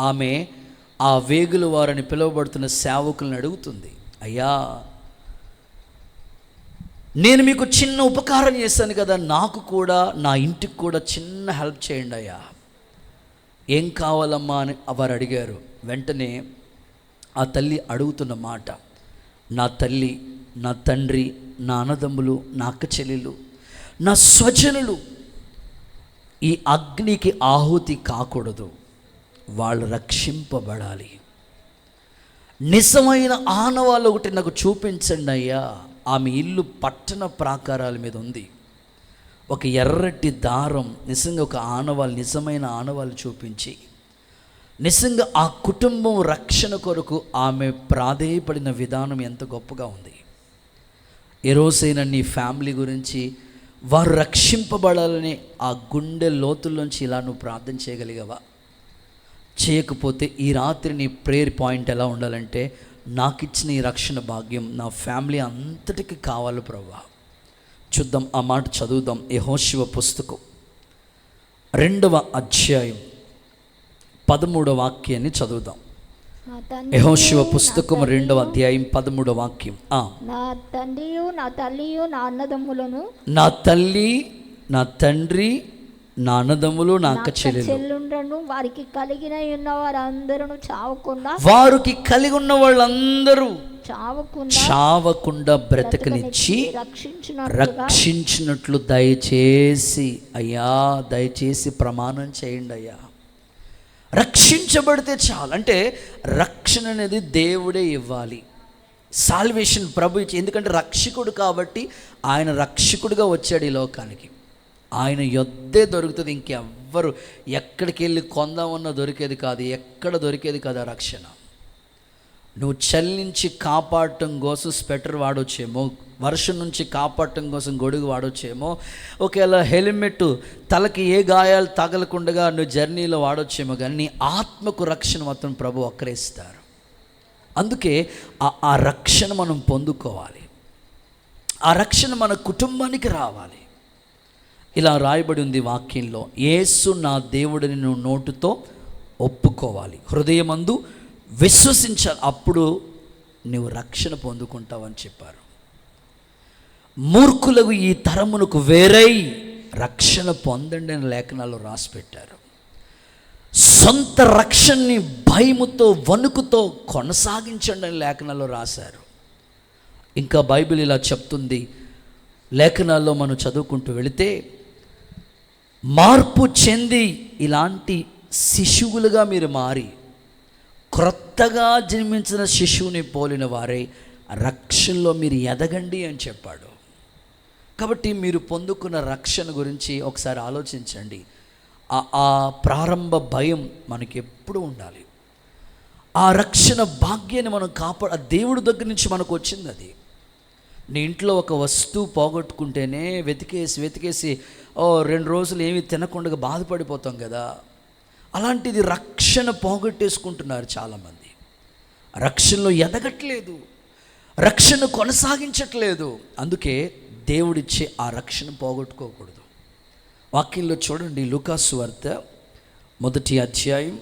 ఆమె ఆ వేగులు వారని పిలువబడుతున్న సేవకులను అడుగుతుంది, అయ్యా నేను మీకు చిన్న ఉపకారం చేశాను కదా, నాకు కూడా నా ఇంటికి కూడా చిన్న హెల్ప్ చేయండి అయ్యా. ఏం కావాలమ్మా అని వారు అడిగారు. వెంటనే ఆ తల్లి అడుగుతున్న మాట, నా తల్లి, నా తండ్రి, నా అన్నదమ్ములు, నా అక్క చెల్లెలు, నా స్వజనులు ఈ అగ్నికి ఆహుతి కాకూడదు, వాళ్ళు రక్షింపబడాలి. నిజమైన ఆనవాళ్ళు ఒకటి నాకు చూపించండి అయ్యా. ఆమె ఇల్లు పట్టణ ప్రాకారాల మీద ఉంది. ఒక ఎర్రటి దారం నిజంగా ఒక ఆనవాళ్ళు, నిజమైన ఆనవాళ్ళు చూపించి నిజంగా ఆ కుటుంబం రక్షణ కొరకు ఆమె ప్రాధేయపడిన విధానం ఎంత గొప్పగా ఉంది. ఏ రోజైనా నీ ఫ్యామిలీ గురించి వారు రక్షింపబడాలని ఆ గుండె లోతుల్లోంచి ఇలా నువ్వు ప్రార్థన చేయగలిగావా? చేయకపోతే ఈ రాత్రి నీ ప్రేయర్ పాయింట్ ఎలా ఉండాలంటే, నాకు ఇచ్చిన ఈ రక్షణ భాగ్యం నా ఫ్యామిలీ అంతటికి కావాలి ప్రభువా. చూద్దాం, ఆ మాట చదువుదాం. యెహోషువ పుస్తకం 2వ అధ్యాయం 13వ వాక్యాన్ని చదువుదాం. యెహోషువ పుస్తకం 2వ అధ్యాయం 13వ వాక్యం. నా తండ్రియు నా తల్లియు నా అన్నదమ్ములను, నా తల్లి, నా తండ్రి, నా అన్నదమ్ములు, నా అక్క చెల్లెలు, వారికి కలిగిన ఉన్న వారందరూ చావకుండా, వారికి కలిగి ఉన్న వాళ్ళందరూ చావకుండా బ్రతకనిచ్చి రక్షించినట్లు దయచేసి అయ్యా, దయచేసి ప్రమాణం చేయండి అయ్యా. రక్షించబడితే చాలు. అంటే రక్షణ అనేది దేవుడే ఇవ్వాలి. సాల్వేషన్ ప్రభు ఇచ్చి, ఎందుకంటే రక్షకుడు కాబట్టి ఆయన రక్షకుడిగా వచ్చాడు ఈ లోకానికి. ఆయన యొద్దే దొరుకుతుంది, ఇంకెవ్వరు ఎక్కడికి వెళ్ళి కొందామన్నా దొరికేది కాదు, ఎక్కడ దొరికేది కాదు ఆ రక్షణ. నువ్వు చెల్లించి కాపాడటం కోసం స్వెటర్ వాడొచ్చేమో, వర్షం నుంచి కాపాడటం కోసం గొడుగు వాడొచ్చేమో, ఒకవేళ హెల్మెట్ తలకి ఏ గాయాలు తగలకుండా నువ్వు జర్నీలో వాడొచ్చేమో, కానీ నీ ఆత్మకు రక్షణ మాత్రం ప్రభు ఒక్కరే ఇస్తారు. అందుకే ఆ రక్షణ మనం పొందుకోవాలి. ఆ రక్షణ మన కుటుంబానికి రావాలి. ఇలా రాయబడి ఉంది వాక్యంలో, యేసు నా దేవుడిని నువ్వు నోటితో ఒప్పుకోవాలి, హృదయమందు విశ్వసించాలి, అప్పుడు నువ్వు రక్షణ పొందుకుంటావని చెప్పారు. మూర్ఖులకు ఈ తరమునకు వేరై రక్షణ పొందండి అని లేఖనాల్లో రాసి పెట్టారు. సొంత రక్షణని భయముతో వణుకుతో కొనసాగించండి అని లేఖనాల్లో రాశారు. ఇంకా బైబిల్ ఇలా చెప్తుంది, లేఖనాల్లో మనం చదువుకుంటూ వెళితే, మార్పు చెంది ఇలాంటి శిశువులుగా మీరు మారి క్రొత్తగా జన్మించిన శిశువుని పోలిన వారే రక్షణలో మీరు ఎదగండి అని చెప్పాడు. కాబట్టి మీరు పొందుకున్న రక్షణ గురించి ఒకసారి ఆలోచించండి. ఆ ప్రారంభ భయం మనకి ఎప్పుడు ఉండాలి. ఆ రక్షణ భాగ్యాన్ని మనం దేవుడి దగ్గర నుంచి మనకు వచ్చింది. అది నీ ఇంట్లో ఒక వస్తువు పోగొట్టుకుంటేనే వెతికేసి 2 రోజులు ఏమీ తినకుండా బాధపడిపోతాం కదా. అలాంటిది రక్షణ పోగొట్టేసుకుంటున్నారు చాలామంది. రక్షణలో ఎదగట్లేదు, రక్షణ కొనసాగించట్లేదు. అందుకే దేవుడిచ్చే ఆ రక్షణ పోగొట్టుకోకూడదు. వాక్యంలో చూడండి, లూకాసు వార్త 1వ అధ్యాయం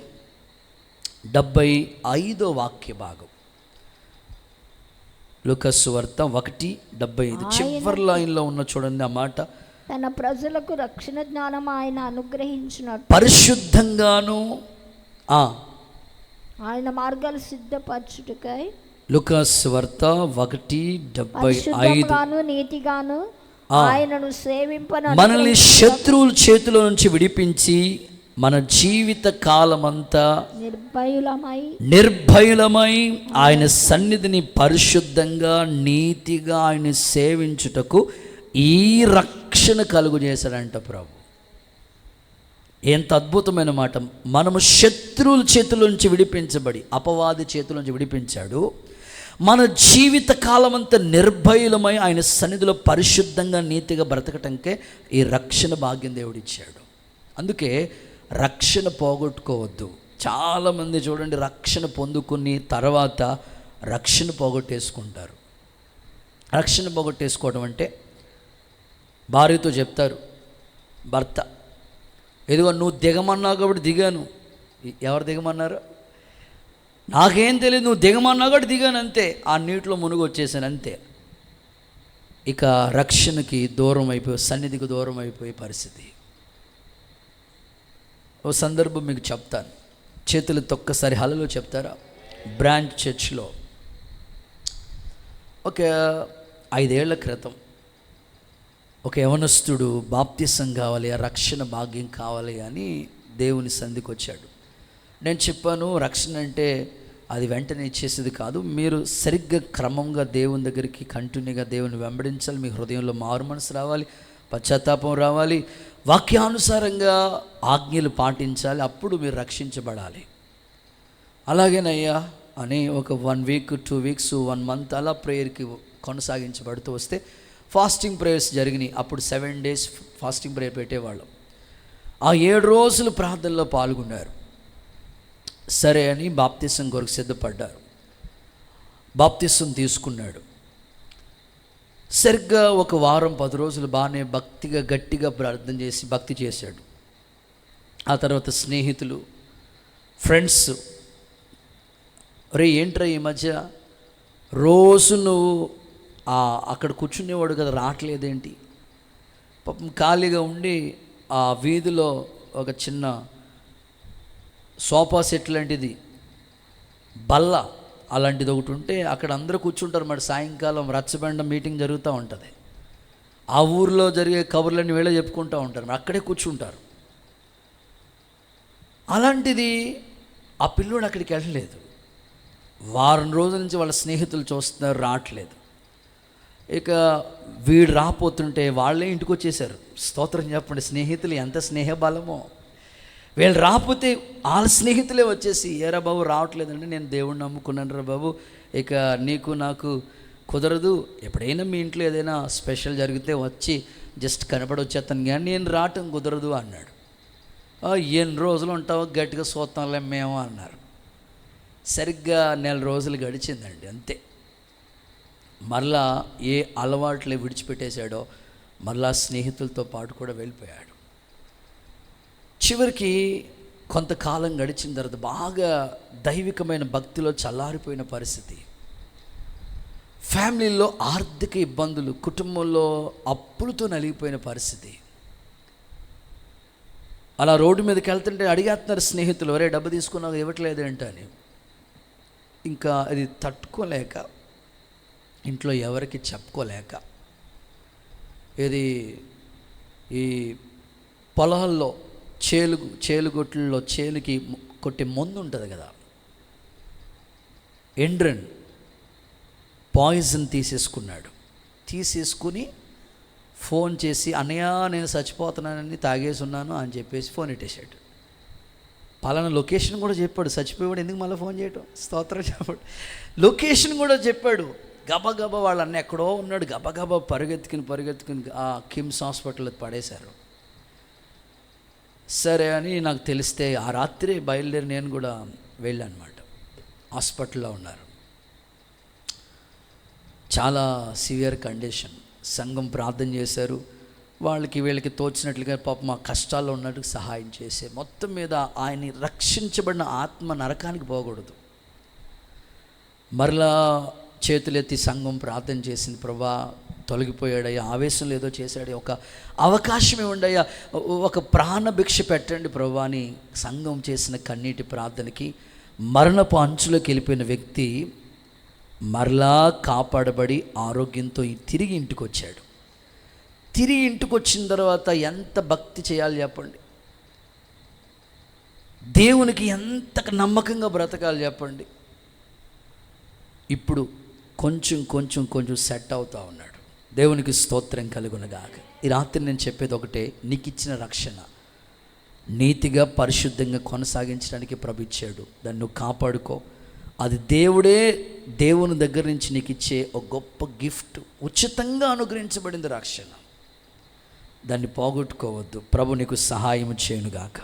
75వ వాక్య భాగం. లూకాసు వార్త 1:75 చివరి లైన్లో ఉన్న చూడండి ఆ మాట. తన ప్రజలకు రక్షణ జ్ఞానం ఆయన అనుగ్రహించినట్టు పరిశుద్ధంగాను ఆయన మార్గాలు సిద్ధపరచుటకై. లూకాసు వార్త 1:75 నీతిగాను ఆయనను సేవింపను, మనల్ని శత్రువుల చేతిలో నుంచి విడిపించి మన జీవిత కాలమంతా నిర్భయులమై ఆయన సన్నిధిని పరిశుద్ధంగా నీతిగా ఆయన సేవించుటకు ఈ రక్షణ కలుగు చేశాడంట ప్రభు. ఎంత అద్భుతమైన మాట. మనము శత్రువుల చేతుల నుంచి విడిపించబడి, అపవాది చేతుల నుంచి విడిపించాడు. మన జీవిత కాలం అంతా నిర్భయులమై ఆయన సన్నిధిలో పరిశుద్ధంగా నీతిగా బ్రతకటంకే ఈ రక్షణ భాగ్యం దేవుడిచ్చాడు. అందుకే రక్షణ పోగొట్టుకోవద్దు. చాలామంది చూడండి, రక్షణ పొందుకుని తర్వాత రక్షణ పోగొట్టేసుకుంటారు. రక్షణ పోగొట్టేసుకోవడం అంటే భార్యతో చెప్తారు భర్త, ఏదో నువ్వు దిగమన్నావు కాబట్టి దిగాను. ఎవరు దిగమన్నారు? నాకేం తెలియదు, నువ్వు దిగమన్నావు కాబట్టి దిగాను అంతే. ఆ నీటిలో మునుగు వచ్చేసాను అంతే. ఇక రక్షణకి దూరం అయిపోయి, సన్నిధికి దూరం అయిపోయే పరిస్థితి. ఓ సందర్భం మీకు చెప్తాను, చేతులతో ఒక్కసారి హల్లలో చెప్తారా? బ్రాంచ్ చర్చ్లో ఒక 5 ఏళ్ల క్రితం ఒక యవనస్తుడు బాప్తిసం కావాలి, రక్షణ భాగ్యం కావాలి అని దేవుని సన్నిధికి వచ్చాడు. నేను చెప్పాను, రక్షణ అంటే అది వెంటనే ఇచ్చేసేది కాదు. మీరు సరిగ్గా క్రమంగా దేవుని దగ్గరికి కంటిన్యూగా దేవుని వెంబడించాలి. మీ హృదయంలో మారు మనసు రావాలి, పశ్చాత్తాపం రావాలి, వాక్యానుసారంగా ఆజ్ఞలు పాటించాలి. అప్పుడు మీరు రక్షించబడాలి. అలాగేనయ్యా అని ఒక 1 వీక్ 2 వీక్స్ 1 మంత్ అలా ప్రేయర్కి కొనసాగించబడుతూ వస్తే ఫాస్టింగ్ ప్రేయర్స్ జరిగినాయి. అప్పుడు 7 days ఫాస్టింగ్ ప్రేయర్ పెట్టేవాళ్ళం. ఆ 7 రోజులు ప్రార్థనలో పాల్గొన్నారు. సరే అని బాప్తిసం కొరకు సిద్ధపడ్డారు. బాప్తిసం తీసుకున్నాడు. సరిగ్గా ఒక వారం 10 రోజులు బాగానే భక్తిగా గట్టిగా ప్రార్థన చేసి భక్తి చేశాడు. ఆ తర్వాత స్నేహితులు, ఫ్రెండ్స్, రే ఏంట్రా ఈ మధ్య రోజు నువ్వు అక్కడ కూర్చునేవాడు కదా, రావట్లేదేంటి? పాపం ఖాళీగా ఉండి ఆ వీధిలో ఒక చిన్న సోఫా సెట్ లాంటిది, బల్ల అలాంటిది ఒకటి ఉంటే అక్కడ అందరూ కూర్చుంటారు. మరి సాయంకాలం రచ్చబండ మీటింగ్ జరుగుతూ ఉంటుంది. ఆ ఊరిలో జరిగే కబుర్లన్నీ వీళ్ళే చెప్పుకుంటూ ఉంటారు, మరి అక్కడే కూర్చుంటారు. అలాంటిది ఆ పిల్లోడు అక్కడికి వెళ్ళలేదు. వారం రోజుల నుంచి వాళ్ళ స్నేహితులు చూస్తున్నారు, రావట్లేదు. ఇక వీడు రాపోతుంటే వాళ్ళే ఇంటికి వచ్చేసారు. స్తోత్రం చెప్పండి. స్నేహితులు ఎంత స్నేహబలమో. వీళ్ళు రాకపోతే వాళ్ళ స్నేహితులే వచ్చేసి, ఏరా బాబు రావట్లేదండి, నేను దేవుడిని నమ్ముకున్నాను రా బాబు, ఇక నీకు నాకు కుదరదు, ఎప్పుడైనా మీ ఇంట్లో ఏదైనా స్పెషల్ జరిగితే వచ్చి జస్ట్ కనపడి వచ్చేస్తాను కానీ నేను రావటం కుదరదు అన్నాడు. ఎన్ని రోజులు ఉంటావో గట్టిగా సూత్తంలే మేము అన్నారు. సరిగ్గా 1 రోజులు గడిచిందండి, అంతే. మరలా ఏ అలవాట్లే విడిచిపెట్టేశాడో మరలా స్నేహితులతో పాటు కూడా వెళ్ళిపోయాడు. చివరికి కొంతకాలం గడిచిన తర్వాత బాగా దైవికమైన భక్తిలో చల్లారిపోయిన పరిస్థితి, ఫ్యామిలీలో ఆర్థిక ఇబ్బందులు, కుటుంబంలో అప్పులతో నలిగిపోయిన పరిస్థితి. అలా రోడ్డు మీదకి వెళ్తుంటే అడిగేస్తున్నారు స్నేహితులు, ఒరే డబ్బు తీసుకున్నావు ఇవ్వట్లేదు ఏంటని. ఇంకా అది తట్టుకోలేక, ఇంట్లో ఎవరికి చెప్పుకోలేక, ఇది ఈ పొలాల్లో చేలుగొట్లలో చేలుకి కొట్టే మందు ఉంటుంది కదా, ఎండ్రన్ పాయిజన్ తీసేసుకుని ఫోన్ చేసి, అన్నయ్య నేను చచ్చిపోతున్నానని తాగేసి ఉన్నాను అని చెప్పేసి ఫోన్ ఇట్టేశాడు. పలానా లొకేషన్ కూడా చెప్పాడు. చచ్చిపోయాడు, ఎందుకు మళ్ళీ ఫోన్ చేయటం? స్తోత్రం చెప్పాడు. లొకేషన్ కూడా చెప్పాడు. గబగబా వాళ్ళ అన్న ఎక్కడో ఉన్నాడు, గబగబా పరిగెత్తుకుని ఆ కిమ్స్ హాస్పిటల్లో పడేశారు. సరే అని నాకు తెలిస్తే ఆ రాత్రి బయలుదేరి నేను కూడా వెళ్ళానమాట. హాస్పిటల్లో ఉన్నారు, చాలా సివియర్ కండిషన్. సంఘం ప్రార్థన చేశారు, వాళ్ళకి వీళ్ళకి తోచినట్లుగా పాపం మా కష్టాల్లో ఉన్నట్టు సహాయం చేశారు. మొత్తం మీద ఆయన్ని రక్షించబడిన ఆత్మ నరకానికి పోకూడదు. మరలా చేతులెత్తి సంఘం ప్రార్థన చేసింది, ప్రభా తొలగిపోయాడయ్యా, ఆవేశంలో ఏదో చేశాడు, ఒక అవకాశం ఇవ్వండి అయ్యా, ఒక ప్రాణభిక్ష పెట్టండి ప్రభా అని సంఘం చేసిన కన్నీటి ప్రార్థనకి మరణపు అంచులోకి వెళ్ళిపోయిన వ్యక్తి మరలా కాపాడబడి ఆరోగ్యంతో తిరిగి ఇంటికి వచ్చాడు. తిరిగి ఇంటికి వచ్చిన తర్వాత ఎంత భక్తి చేయాలి చెప్పండి, దేవునికి ఎంత నమ్మకంగా బ్రతకాలి చెప్పండి. ఇప్పుడు కొంచెం సెట్ అవుతూ ఉన్నాడు. దేవునికి స్తోత్రం కలుగునుగాక. ఈ రాత్రి నేను చెప్పేది ఒకటే, నీకు ఇచ్చిన రక్షణ నీతిగా పరిశుద్ధంగా కొనసాగించడానికి ప్రభు ఇచ్చాడు. దాన్ని నువ్వు కాపాడుకో. అది దేవుడే దేవుని దగ్గర నుంచి నీకు ఇచ్చే ఒక గొప్ప గిఫ్ట్, ఉచితంగా అనుగ్రహించబడింది రక్షణ. దాన్ని పోగొట్టుకోవద్దు. ప్రభు నీకు సహాయం చేయనుగాక.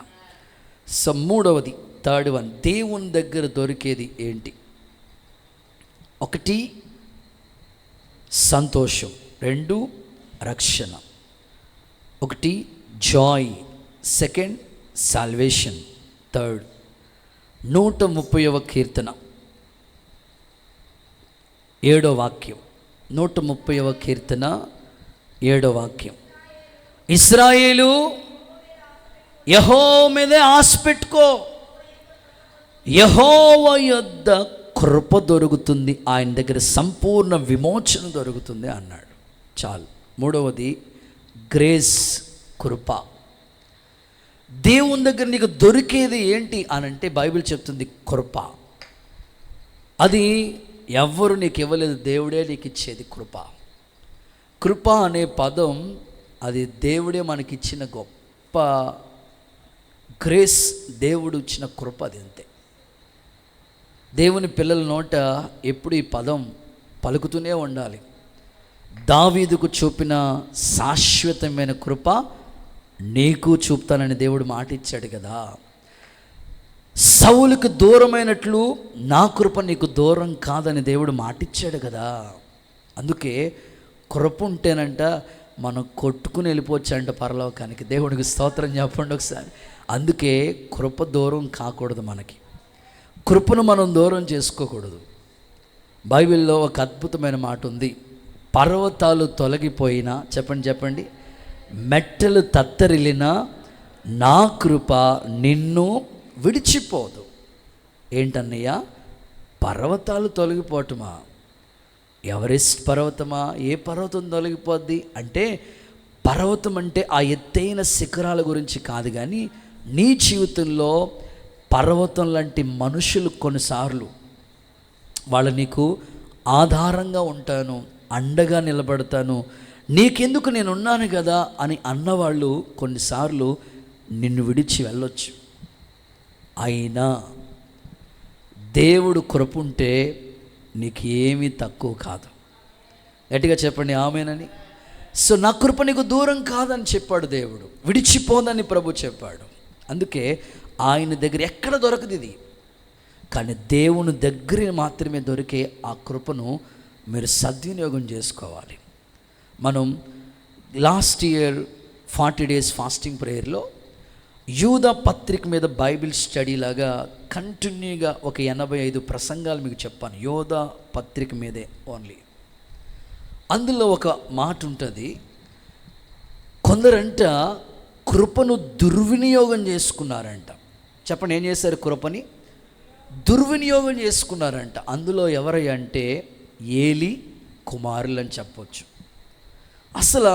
సో మూడవది, థర్డ్ వన్, దేవుని దగ్గర దొరికేది ఏంటి? ఒకటి సంతోషం, రెండు రక్షణ, ఒకటి జాయ్, సెకండ్ సాల్వేషన్, థర్డ్ 130వ కీర్తన 7వ వాక్యం. 130వ కీర్తన 7వ వాక్యం. ఇశ్రాయేలు యెహోవా మీదే ఆశ పెట్టుకో, యెహోవా యొద్ద కృప దొరుకుతుంది, ఆయన దగ్గర సంపూర్ణ విమోచన దొరుకుతుంది అన్నాడు. చాలు. మూడవది గ్రేస్, కృప. దేవుని దగ్గర నీకు దొరికేది ఏంటి అని అంటే బైబిల్ చెప్తుంది కృప. అది ఎవ్వరు నీకు ఇవ్వలేదు, దేవుడే నీకు ఇచ్చేది కృప. కృప అనే పదం అది దేవుడే మనకిచ్చిన గొప్ప గ్రేస్, దేవుడు ఇచ్చిన కృప. అది అంతే. దేవుని పిల్లల నోట ఎప్పుడు ఈ పదం పలుకుతూనే ఉండాలి. దావీదుకు చూపిన శాశ్వతమైన కృప నీకు చూపుతానని దేవుడు మాట ఇచ్చాడు కదా. సౌలుకు దూరమైనట్లు నా కృప నీకు దూరం కాదని దేవుడు మాట ఇచ్చాడు కదా. అందుకే కృప ఉంటేనంట మనం కొట్టుకుని వెళ్ళిపోవచ్చంట పరలోకానికి. దేవుడికి స్తోత్రం చెప్పండి ఒకసారి. అందుకే కృప దూరం కాకూడదు. మనకి కృపను మనం దూరం చేసుకోకూడదు. బైబిల్లో ఒక అద్భుతమైన మాట ఉంది, పర్వతాలు తొలగిపోయినా, చెప్పండి, మెట్టలు తత్తరిల్లినా నా కృప నిన్ను విడిచిపోదు. ఏంటన్నయ్య? పర్వతాలు తొలగిపోవటమా? ఎవరెస్ట్ పర్వతమా? ఏ పర్వతం తొలగిపోద్ది అంటే, పర్వతం అంటే ఆ ఎత్తైన శిఖరాల గురించి కాదు, కానీ నీ జీవితంలో పర్వతం లాంటి మనుషులు కొన్నిసార్లు వాళ్ళు నీకు ఆధారంగా ఉంటాను, అండగా నిలబడతాను, నీకెందుకు నేను ఉన్నాను కదా అని అన్నవాళ్ళు కొన్నిసార్లు నిన్ను విడిచి వెళ్ళొచ్చు. అయినా దేవుడు కృప ఉంటే నీకు ఏమీ తక్కువ కాదు. గట్టిగా చెప్పండి ఆమేనని. సో నా కృప నీకు దూరం కాదని చెప్పాడు దేవుడు, విడిచిపోదని ప్రభు చెప్పాడు. అందుకే ఆయన దగ్గర ఎక్కడ దొరకదు ఇది, కానీ దేవుని దగ్గర మాత్రమే దొరికే ఆ కృపను మీరు సద్వినియోగం చేసుకోవాలి. మనం లాస్ట్ ఇయర్ 40 days ఫాస్టింగ్ ప్రేయర్లో యూదా పత్రిక మీద బైబిల్ స్టడీ లాగా కంటిన్యూగా ఒక 85 ప్రసంగాలు మీకు చెప్పాను, యూదా పత్రిక మీదే ఓన్లీ. అందులో ఒక మాట ఉంటుంది, కొందరంట కృపను దుర్వినియోగం చేసుకున్నారంట. చెప్పండి, ఏం చేశారు? కృపని దుర్వినియోగం చేసుకున్నారంట. అందులో ఎవరై అంటే ఏలి కుమారులు అని చెప్పొచ్చు. అసలు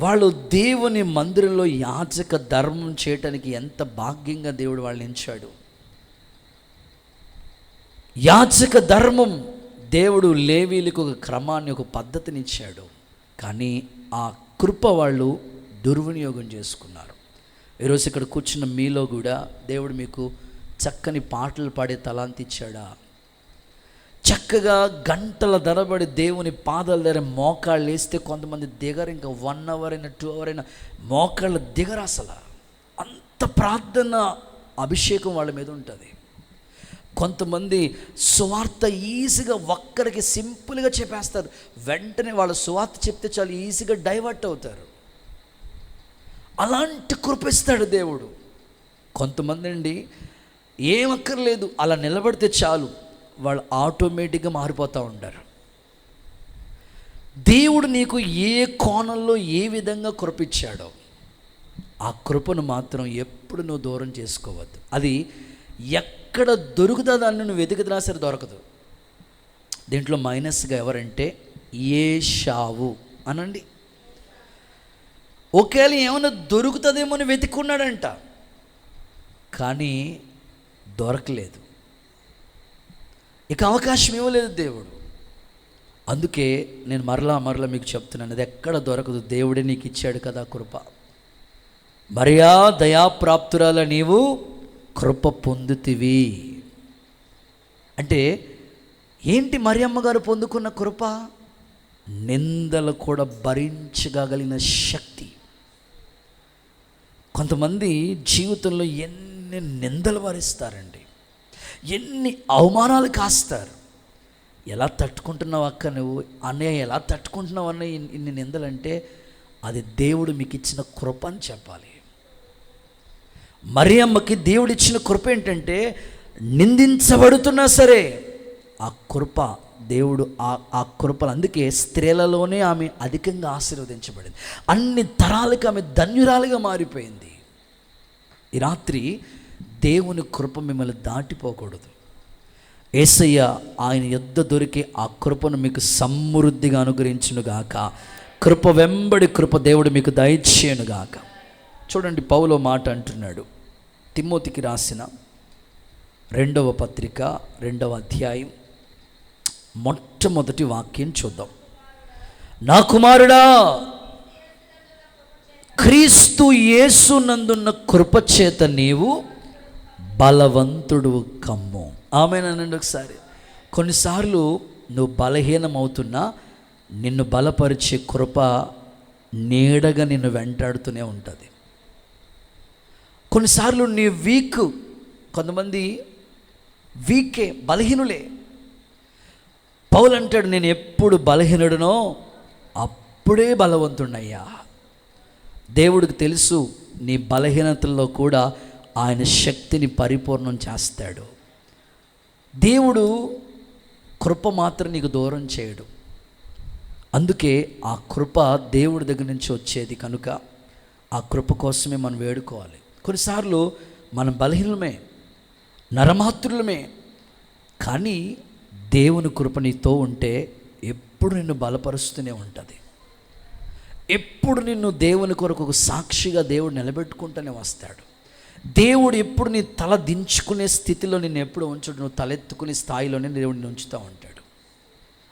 వాళ్ళు దేవుని మందిరంలో యాజక ధర్మం చేయటానికి ఎంత భాగ్యంగా దేవుడు వాళ్ళని ఎంచాడు. యాజక ధర్మం దేవుడు లేవీలకు ఒక క్రమాన్ని, ఒక పద్ధతిని ఇచ్చాడు. కానీ ఆ కృప వాళ్ళు దుర్వినియోగం చేసుకున్నారు. ఈరోజు ఇక్కడ కూర్చున్న మీలో కూడా దేవుడు మీకు చక్కని పాటలు పాడే తలాంతి ఇచ్చాడా? చక్కగా గంటల ధరబడి దేవుని పాదాల దగ్గర మోకాళ్ళు వేస్తే కొంతమంది దిగరు, ఇంకా 1 hour అయినా 2 hours అయినా మోకాళ్ళు దిగరు. అసలు అంత ప్రార్థన అభిషేకం వాళ్ళ మీద ఉంటుంది. కొంతమంది సువార్త ఈజీగా ఒక్కరికి సింపుల్గా చెప్పేస్తారు, వెంటనే వాళ్ళ సువార్త చెప్తే చాలు ఈజీగా డైవర్ట్ అవుతారు. అలాంటి కృపిస్తాడు దేవుడు. కొంతమంది అండి ఏమక్కర్లేదు, అలా నిలబడితే చాలు వాళ్ళు ఆటోమేటిక్గా మారిపోతూ ఉంటారు. దేవుడు నీకు ఏ కోణంలో ఏ విధంగా కృపిచ్చాడో ఆ కృపను మాత్రం ఎప్పుడు నువ్వు దూరం చేసుకోవద్దు. అది ఎక్కడ దొరుకుతుందో దాన్ని నువ్వు వెతికినా సరే దొరకదు. దీంట్లో మైనస్గా ఎవరంటే ఏషావు అనండి. ఒకవేళ ఏమైనా దొరుకుతుందేమో అని వెతుక్కున్నాడంట, కానీ దొరకలేదు. ఇక అవకాశం ఇవ్వలేదు దేవుడు. అందుకే నేను మరలా మీకు చెప్తున్నాను, అది ఎక్కడ దొరకదు. దేవుడే నీకు ఇచ్చాడు కదా కృప. మరియా దయాప్రాప్తురాల నీవు కృప పొందుతివి అంటే ఏంటి? మరియమ్మ గారు పొందుకున్న కృప నిందలు కూడా భరించగలిగిన శక్తి. కొంతమంది జీవితంలో ఎన్ని నిందలు భరిస్తారండి, ఎన్ని అవమానాలు కాస్తారు. ఎలా తట్టుకుంటున్నావు అక్క నువ్వు, అన్నయ్య ఎలా తట్టుకుంటున్నావు అన్నయ్య ఇన్ని నిందలంటే అది దేవుడు మీకు ఇచ్చిన కృప అని చెప్పాలి. మరియమ్మకి దేవుడు ఇచ్చిన కృప ఏంటంటే నిందించబడుతున్నా సరే ఆ కృప దేవుడు ఆ కృపలు, అందుకే స్త్రీలలోనే ఆమె అధికంగా ఆశీర్వదించబడింది. అన్ని తరాలకు ఆమె ధన్యురాలుగా మారిపోయింది. ఈ రాత్రి దేవుని కృప మిమ్మల్ని దాటిపోకూడదు. యేసయ్య ఆయన యొద్ద దొరికే ఆ కృపను మీకు సమృద్ధిగా అనుగ్రహించునుగాక. కృప వెంబడి కృప దేవుడు మీకు దయచేయునుగాక. చూడండి, పౌలు మాట అంటున్నాడు, తిమోతికి రాసిన 2వ పత్రిక 2వ అధ్యాయం మొట్టమొదటి వాక్యం చూద్దాం. నా కుమారుడా, క్రీస్తు యేసు నందున్న కృపచేత నీవు బలవంతుడు కమ్ము. ఆమేనండి. ఒకసారి కొన్నిసార్లు నువ్వు బలహీనమవుతున్నా నిన్ను బలపరిచే కృప నీడగా నిన్ను వెంటాడుతూనే ఉంటుంది. కొన్నిసార్లు నీ వీక్, కొంతమంది వీకే, బలహీనులే. పౌలు అంటాడు, నేను ఎప్పుడు బలహీనుడునో అప్పుడే బలవంతుడయ్యా. దేవుడికి తెలుసు నీ బలహీనతల్లో కూడా ఆయన శక్తిని పరిపూర్ణం చేస్తాడు. దేవుడు కృప మాత్రం నీకు దూరం చేయడు. అందుకే ఆ కృప దేవుడి దగ్గర నుంచి వచ్చేది కనుక ఆ కృప కోసమే మనం వేడుకోవాలి. కొన్నిసార్లు మనం బలహీనమే, నరమాత్రులమే, కానీ దేవుని కృప నీతో ఉంటే ఎప్పుడు నిన్ను బలపరుస్తూనే ఉంటుంది. ఎప్పుడు నిన్ను దేవుని కొరకు ఒక సాక్షిగా దేవుడు నిలబెట్టుకుంటూనే వస్తాడు. దేవుడు ఎప్పుడు నీ తల దించుకునే స్థితిలో నిన్ను ఎప్పుడు ఉంచడు, నువ్వు తలెత్తుకునే స్థాయిలోనే దేవుడిని ఉంచుతూ ఉంటాడు.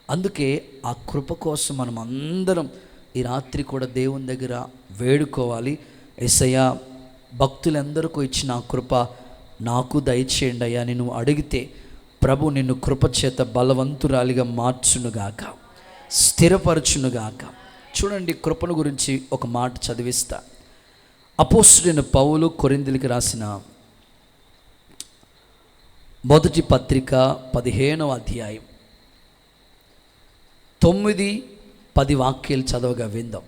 అందుకే ఆ కృప కోసం మనం అందరం ఈ రాత్రి కూడా దేవుని దగ్గర వేడుకోవాలి. యేసయ్యా, భక్తులందరికీ ఇచ్చిన ఆ కృప నాకు దయచేయండి అయ్యా. నేను అడిగితే ప్రభు నిన్ను కృప చేత బలవంతురాలిగా మార్చునుగాక, స్థిరపరచునుగాక. చూడండి, కృపను గురించి ఒక మాట చదివిస్తా. అపోస్తులైన పౌలు కొరింథీయులకు రాసిన మొదటి పత్రిక 15వ అధ్యాయం 9-10 వాక్యాలు చదవగా విందాం.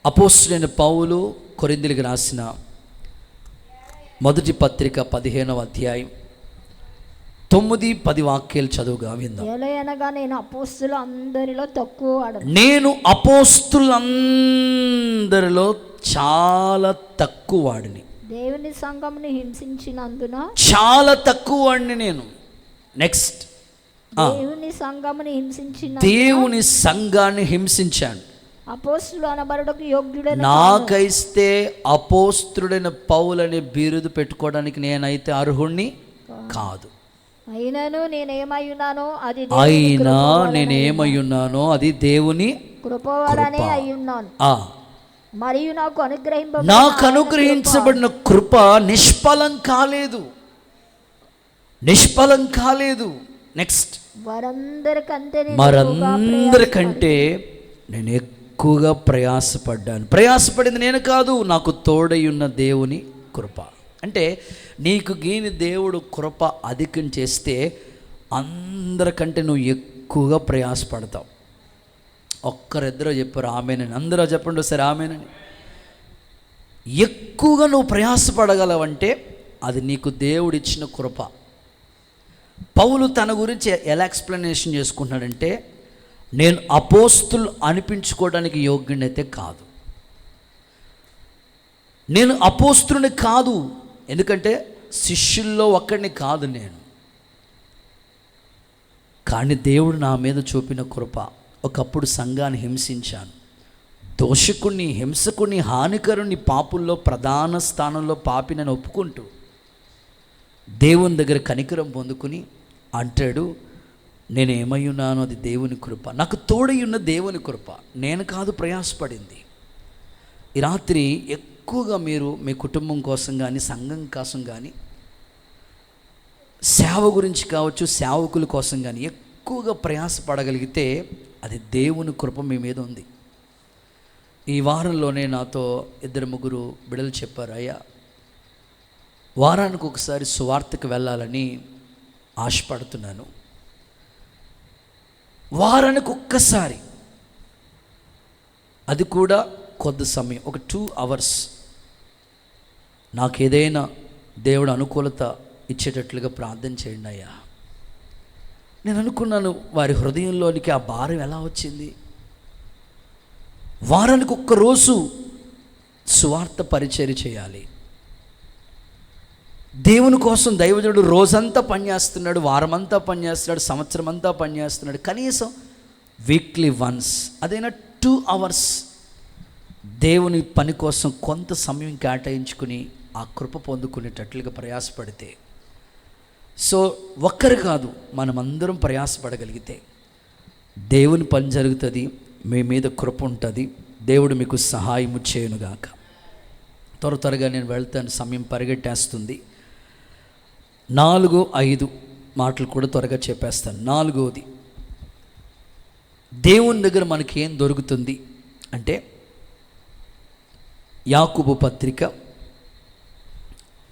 అపోస్తులైన పౌలు కొరింథీయులకు రాసిన మొదటి పత్రిక 15వ అధ్యాయం 9-10 వాక్యాలు చదువుగా విందాం. ఎలయనగా నేను అపోస్తులందరిలో తక్కువ వాడను. నేను అపోస్తులందరిలో చాలా తక్కువ వాడిని. దేవుని సంఘమును హింసించినందున చాలా తక్కువ వాడిని నేను. నెక్స్ట్, దేవుని సంఘమును హింసించిన దేవుని సంఘాన్ని హింసించాను. అపోస్తులు అనబడుటకు యోగ్యుడైన నాకైస్తే అపోస్తుడైన పౌలని బిరుదు పెట్టుకోవడానికి నేనైతే అర్హుణ్ణి కాదు. అయినా నేనేమయ్యున్నానో అది దేవుని కృపవలనే అయ్యున్నాను. మరియు నాకు అనుగ్రహించబడిన కృప నిష్ఫలం కాలేదు. నెక్స్ట్, మరందరికంటే నేను ఎక్కువగా ప్రయాసపడింది నేను కాదు, నాకు తోడై ఉన్న దేవుని కృప. అంటే నీకు గీని దేవుడు కృప అధికం చేస్తే అందరికంటే నువ్వు ఎక్కువగా ప్రయాసపడతావు. ఒక్కరిద్దరూ చెప్పారు ఆమేనని. అందరూ చెప్పండి ఒకసారి ఆమేనని. ఎక్కువగా నువ్వు ప్రయాసపడగలవంటే అది నీకు దేవుడు ఇచ్చిన కృప. పౌలు తన గురించి ఎలా ఎక్స్ప్లెనేషన్ చేసుకుంటున్నాడంటే, నేను అపోస్తులు అనిపించుకోవడానికి యోగ్యుడైతే కాదు, నేను అపోస్తులుని కాదు, ఎందుకంటే శిష్యుల్లో ఒక్కడిని కాదు నేను. కానీ దేవుడు నా మీద చూపిన కృప, ఒకప్పుడు సంఘాన్ని హింసించాను, దోషకుణ్ణి, హింసకుణ్ణి, హానికరుణ్ణి, పాపుల్లో ప్రధాన స్థానంలో పాపినని ఒప్పుకుంటూ దేవుని దగ్గర కనికరం పొందుకుని అంటాడు, నేనేమై ఉన్నానో అది దేవుని కృప, నాకు తోడై ఉన్న దేవుని కృప. నేను కాదు ప్రయాసపడింది. ఈ రాత్రి ఎక్కువగా మీరు మీ కుటుంబం కోసం కానీ, సంఘం కోసం కానీ, సేవ గురించి కావచ్చు, సేవకుల కోసం కానీ ఎక్కువగా ప్రయాసపడగలిగితే అది దేవుని కృప మీ మీద ఉంది. ఈ వారంలోనే నాతో 2-3 బిడ్డలు చెప్పారు, అయ్యా వారానికి ఒకసారి సువార్తకు వెళ్ళాలని ఆశపడుతున్నాను. వారానికి ఒక్కసారి, అది కూడా కొద్ది సమయం, ఒక 2 hours నాకు ఏదైనా దేవుడు అనుకూలత ఇచ్చేటట్లుగా ప్రార్థన చేయండి అయ్యా. నేను అనుకున్నాను, వారి హృదయంలోనికి ఆ భారం ఎలా వచ్చింది? వారానికి ఒక్కరోజు సువార్త పరిచర్య చేయాలి. దేవుని కోసం దైవజనుడు రోజంతా పనిచేస్తున్నాడు, వారమంతా పనిచేస్తున్నాడు, సంవత్సరం అంతా పనిచేస్తున్నాడు. కనీసం వీక్లీ వన్స్, అదైనా 2 hours దేవుని పని కోసం కొంత సమయం కేటాయించుకుని ఆ కృప పొందుకునేటట్లుగా ప్రయాసపడితే, సో ఒక్కరు కాదు, మనమందరం ప్రయాసపడగలిగితే దేవుని పని జరుగుతుంది, మీ మీద కృప ఉంటుంది, దేవుడు మీకు సహాయము చేయనుగాక. త్వరగా నేను వెళ్తాను, సమయం పరిగెట్టేస్తుంది. 4-5 మాటలు కూడా త్వరగా చెప్పేస్తాను. 4వది, దేవుని దగ్గర మనకి ఏం దొరుకుతుంది అంటే, యాకోబు పత్రిక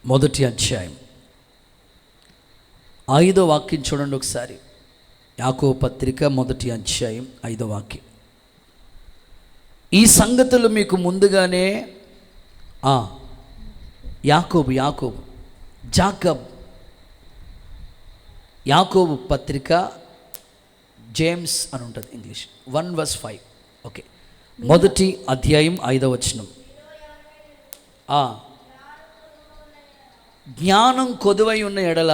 1వ అధ్యాయం 5వ వాక్యం చూడండి ఒకసారి. యాకోబు పత్రిక 1వ అధ్యాయం 5వ వాక్యం. ఈ సంగతులు మీకు ముందుగానే యాకోబు పత్రిక, జేమ్స్ అని ఉంటుంది ఇంగ్లీష్, 1:5. ఓకే, 1వ అధ్యాయం 5వ వచనం. జ్ఞానం కొదువై ఉన్న ఎడల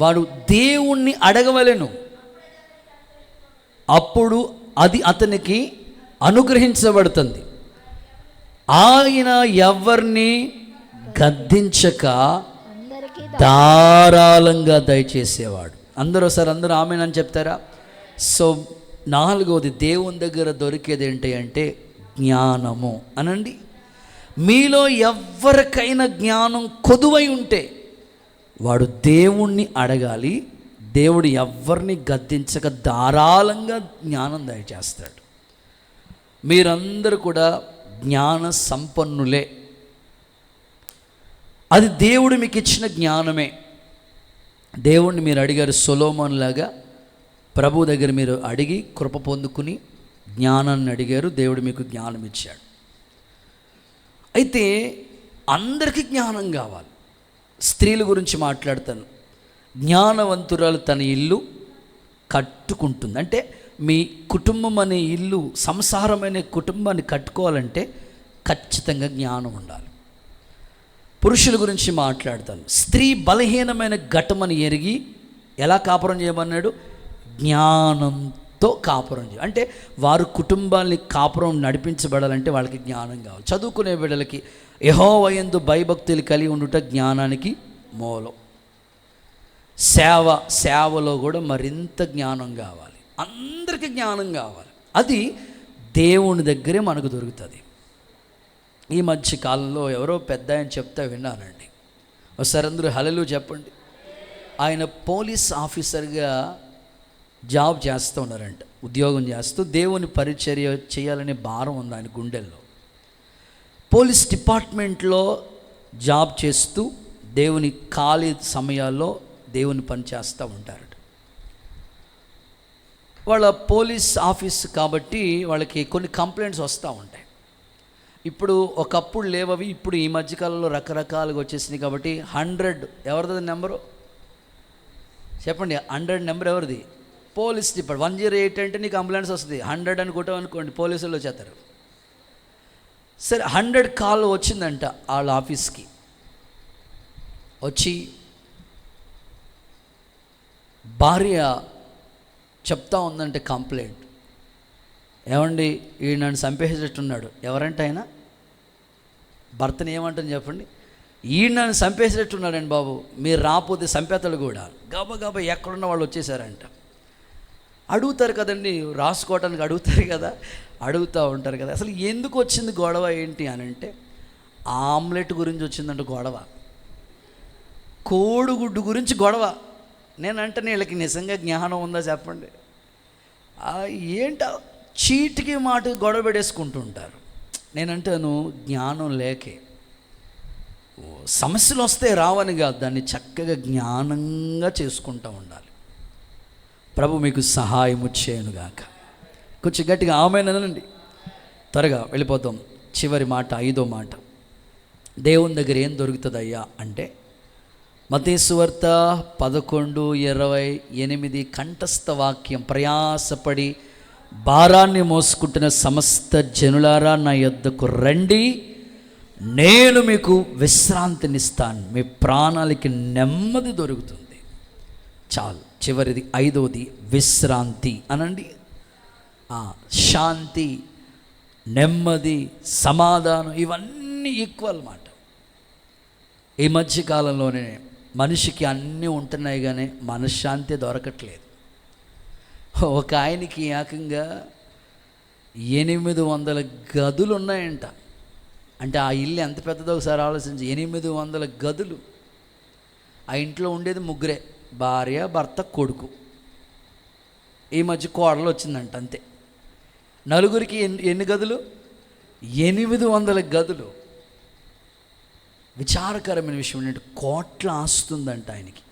వాడు దేవుణ్ణి అడగవలెను, అప్పుడు అది అతనికి అనుగ్రహించబడుతుంది. ఆయన ఎవరిని గద్దించక ధారాళంగా దయచేసేవాడు. అందరూ ఆమేనని చెప్తారా? సో 4వది, దేవుని దగ్గర దొరికేది ఏంటి అంటే జ్ఞానము అనండి. మీలో ఎవరికైనా జ్ఞానం కొదువై ఉంటే వాడు దేవుణ్ణి అడగాలి. దేవుడు ఎవరిని గద్దించక ధారాళంగా జ్ఞానం దయచేస్తాడు. మీరందరూ కూడా జ్ఞాన సంపన్నులే. అది దేవుడు మీకు ఇచ్చిన జ్ఞానమే. దేవుణ్ణి మీరు అడిగారు, సొలొమోను లాగా ప్రభు దగ్గర మీరు అడిగి కృప పొందుకుని జ్ఞానాన్ని అడిగారు, దేవుడు మీకు జ్ఞానం ఇచ్చాడు. అయితే అందరికీ జ్ఞానం కావాలి. స్త్రీల గురించి మాట్లాడతాను. జ్ఞానవంతురాలు తన ఇల్లు కట్టుకుంటుంది. అంటే మీ కుటుంబం అనే ఇల్లు, సంసారమైన కుటుంబాన్ని కట్టుకోవాలంటే ఖచ్చితంగా జ్ఞానం ఉండాలి. పురుషుల గురించి మాట్లాడతాను. స్త్రీ బలహీనమైన ఘటమని ఎరిగి ఎలా కాపురం చేయమన్నాడు? జ్ఞానంతో కాపురం చేయ. అంటే వారు కుటుంబాన్ని కాపురం నడిపించబడాలంటే వాళ్ళకి జ్ఞానం కావాలి. చదువుకునే బిడ్డలకి యెహోవాయందు భయభక్తులు కలిగి ఉండుట జ్ఞానానికి మూలం. సేవలో కూడా మరింత జ్ఞానం కావాలి. అందరికీ జ్ఞానం కావాలి. అది దేవుని దగ్గరే మనకు దొరుకుతుంది. ఈ మధ్య కాలంలో ఎవరో పెద్ద ఆయన చెప్తా విన్నానండి. ఒకసారి అందరూ హల్లెలూయా చెప్పండి. ఆయన పోలీస్ ఆఫీసర్గా జాబ్ చేస్తూ ఉన్నారంట, ఉద్యోగం చేస్తూ. దేవుని పరిచర్య చేయాలనే భారం ఉంది ఆయన గుండెల్లో. పోలీస్ డిపార్ట్మెంట్లో జాబ్ చేస్తూ దేవుని ఖాళీ సమయాల్లో దేవుని పని చేస్తూ ఉంటారట. వాళ్ళ పోలీస్ ఆఫీస్ కాబట్టి వాళ్ళకి కొన్ని కంప్లైంట్స్ వస్తూ ఉంటాయి. ఇప్పుడు ఒకప్పుడు లేవవి, ఇప్పుడు ఈ మధ్యకాలంలో రకరకాలుగా వచ్చేసినాయి. కాబట్టి 100 ఎవరిది నెంబరు చెప్పండి? 100 నెంబర్ ఎవరిది? Police department. 108 అంటే నీకు అంబులెన్స్ వస్తుంది. 100 అని కొట్టామనుకోండి, పోలీసులు వచ్చేస్తారు. సరే, 100 కాల్ వచ్చిందంట వాళ్ళ ఆఫీస్కి. వచ్చి భార్య చెప్తా ఉందంటే కంప్లైంట్, ఏమండి ఈ నన్ను చంపేసేటట్టున్నాడు. ఎవరంటే ఆయన భర్తని ఏమంటుంది చెప్పండి? ఈయన నన్ను చంపేసేటట్టున్నాడండి బాబు, మీరు రాకపోతే చంపేతలు కూడా. గబగబా ఎక్కడున్న వాళ్ళు వచ్చేసారంట. అడుగుతారు కదండి, రాసుకోవటానికి అడుగుతారు కదా, అడుగుతూ ఉంటారు కదా. అసలు ఎందుకు వచ్చింది గొడవ ఏంటి అని అంటే, ఆమ్లెట్ గురించి వచ్చిందంట గొడవ, కోడిగుడ్డు గురించి గొడవ. నేనంటే వీళ్ళకి నిజంగా జ్ఞానం ఉందా చెప్పండి? ఏంట చీటికి మాట గొడవ పెడేసుకుంటూ ఉంటారు. నేనంటాను జ్ఞానం లేకే. సమస్యలు వస్తే రావని కాదు, దాన్ని చక్కగా జ్ఞానంగా చేసుకుంటూ ఉండాలి. ప్రభు మీకు సహాయము చేయనుగాక. కొంచెం గట్టిగా ఆమేనండి. త్వరగా వెళ్ళిపోతాం. చివరి మాట, 5వ మాట. దేవుని దగ్గర ఏం దొరుకుతుందయ్యా అంటే, మత్తయి సువార్త 11:28 కంఠస్థ వాక్యం, ప్రయాసపడి భారాన్ని మోసుకుంటున్న సమస్త జనులారా నా యొద్దకు రండి, నేను మీకు విశ్రాంతినిస్తాను, మీ ప్రాణాలకి నెమ్మది దొరుకుతుంది. చాలు. చివరిది 5వది విశ్రాంతి అనండి. శాంతి, నెమ్మది, సమాధానం ఇవన్నీ ఈక్వల్ మాట. ఈ మధ్యకాలంలోనే మనిషికి అన్నీ ఉంటున్నాయి కానీ మనశ్శాంతి దొరకట్లేదు. ఒక ఆయనకి ఏకంగా 800 గదులు ఉన్నాయంట. అంటే ఆ ఇల్లు ఎంత పెద్దదో ఒకసారి ఆలోచించి, 800 గదులు. ఆ ఇంట్లో ఉండేది ముగ్గురే, భార్య, భర్త, కొడుకు. ఈ మధ్య కోడలు వచ్చిందంట, అంతే. నలుగురికి ఎన్ని గదులు? 800 గదులు. విచారకరమైన విషయం ఏంటంటే, కోట్ల ఆస్తుందంట ఆయనకి.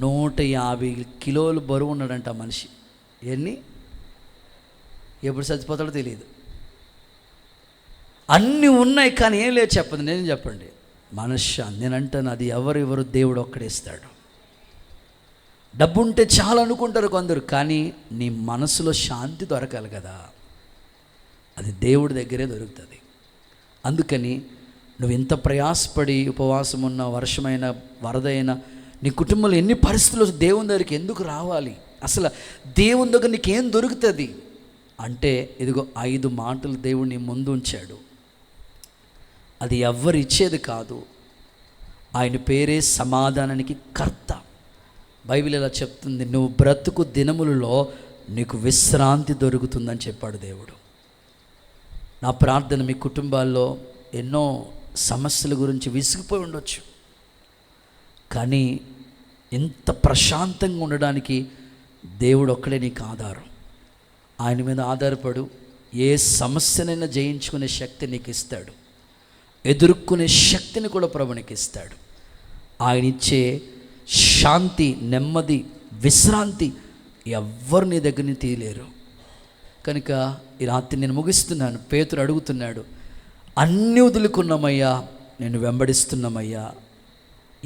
150 కిలోలు బరువు ఉన్నాడంట ఆ మనిషి. ఎప్పుడు చచ్చిపోతాడో తెలియదు. అన్నీ ఉన్నాయి కానీ ఏం లేదు చెప్పండి, నేను చెప్పండి. మనశ్శాంతి. నేను అంటాను, అది ఎవరు దేవుడు ఒక్కడేస్తాడు. డబ్బు ఉంటే చాలా అనుకుంటారు కొందరు, కానీ నీ మనసులో శాంతి దొరకాలి కదా, అది దేవుడి దగ్గరే దొరుకుతుంది. అందుకని నువ్వు ఎంత ప్రయాసపడి ఉపవాసం ఉన్న, వర్షమైన, వరదైనా, నీ కుటుంబంలో ఎన్ని పరిస్థితులు దేవుని దగ్గరికి ఎందుకు రావాలి? అసలు దేవుని దగ్గర నీకేం దొరుకుతుంది అంటే, ఇదిగో 5 మాటలు దేవుడు నీ ముందు ఉంచాడు. అది ఎవ్వరు ఇచ్చేది కాదు. ఆయన పేరే సమాధానానికి కర్త. బైబిల్ ఇలా చెప్తుంది, నువ్వు బ్రతుకు దినములలో నీకు విశ్రాంతి దొరుకుతుందని చెప్పాడు దేవుడు. నా ప్రార్థన, మీ కుటుంబాల్లో ఎన్నో సమస్యల గురించి విసిగిపోయి ఉండొచ్చు, కానీ ఇంత ప్రశాంతంగా ఉండడానికి దేవుడు ఒక్కడే నీకు ఆధారం. ఆయన మీద ఆధారపడు. ఏ సమస్యనైనా జయించుకునే శక్తి నీకు ఇస్తాడు, ఎదుర్కొనే శక్తిని కూడా ప్రభు నీకు ఇస్తాడు. ఆయన ఇచ్చే శాంతి, నెమ్మది, విశ్రాంతి ఎవ్వరు నీ దగ్గర నుంచి తీయలేరు. కనుక ఈ రాత్రి నేను ముగిస్తున్నాను. పేతురు అడుగుతున్నాడు, అన్నీ వదులుకున్నామయ్యా, నేను వెంబడిస్తున్నామయ్యా,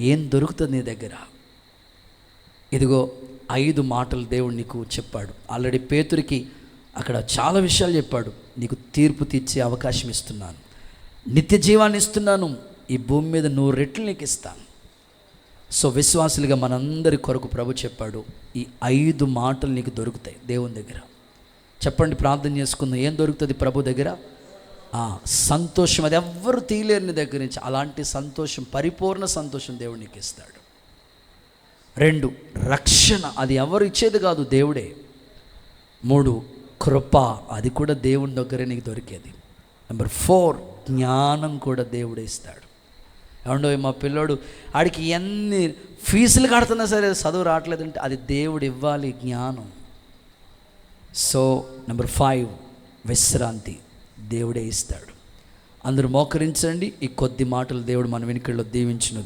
ఏం దొరుకుతుంది నీ దగ్గర? ఇదిగో 5 మాటలు దేవుడు నీకు చెప్పాడు. ఆల్రెడీ పేతురికి అక్కడ చాలా విషయాలు చెప్పాడు. నీకు తీర్పు తీర్చే అవకాశం ఇస్తున్నాను, నిత్య జీవాన్ని ఇస్తున్నాను, ఈ భూమి మీద 100 రెట్లు నీకు ఇస్తాను. సో విశ్వాసులుగా మనందరి కొరకు ప్రభు చెప్పాడు, ఈ 5 మాటలు నీకు దొరుకుతాయి దేవుని దగ్గర. చెప్పండి, ప్రార్థన చేసుకుందాం. ఏం దొరుకుతుంది ప్రభు దగ్గర? సంతోషం. అది ఎవ్వరు తీయలేరు నీ దగ్గర నుంచి. అలాంటి సంతోషం, పరిపూర్ణ సంతోషం దేవుడు నీకు ఇస్తాడు. 2, రక్షణ. అది ఎవరు ఇచ్చేది కాదు, దేవుడే. 3, కృప. అది కూడా దేవుని దగ్గరే నీకు దొరికేది. నెంబర్ 4, జ్ఞానం కూడా దేవుడే ఇస్తాడు. ఏమండో మా పిల్లోడు, ఆడికి ఎన్ని ఫీజులు కడుతున్నా సరే చదువు రావట్లేదంటే అది దేవుడు ఇవ్వాలి, జ్ఞానం. సో నెంబర్ 5, విశ్రాంతి దేవుడే ఇస్తాడు. అందరూ మోకరించండి. ఈ కొద్ది మాటలు దేవుడు మన వెనుకల్లో దీవించునుగా.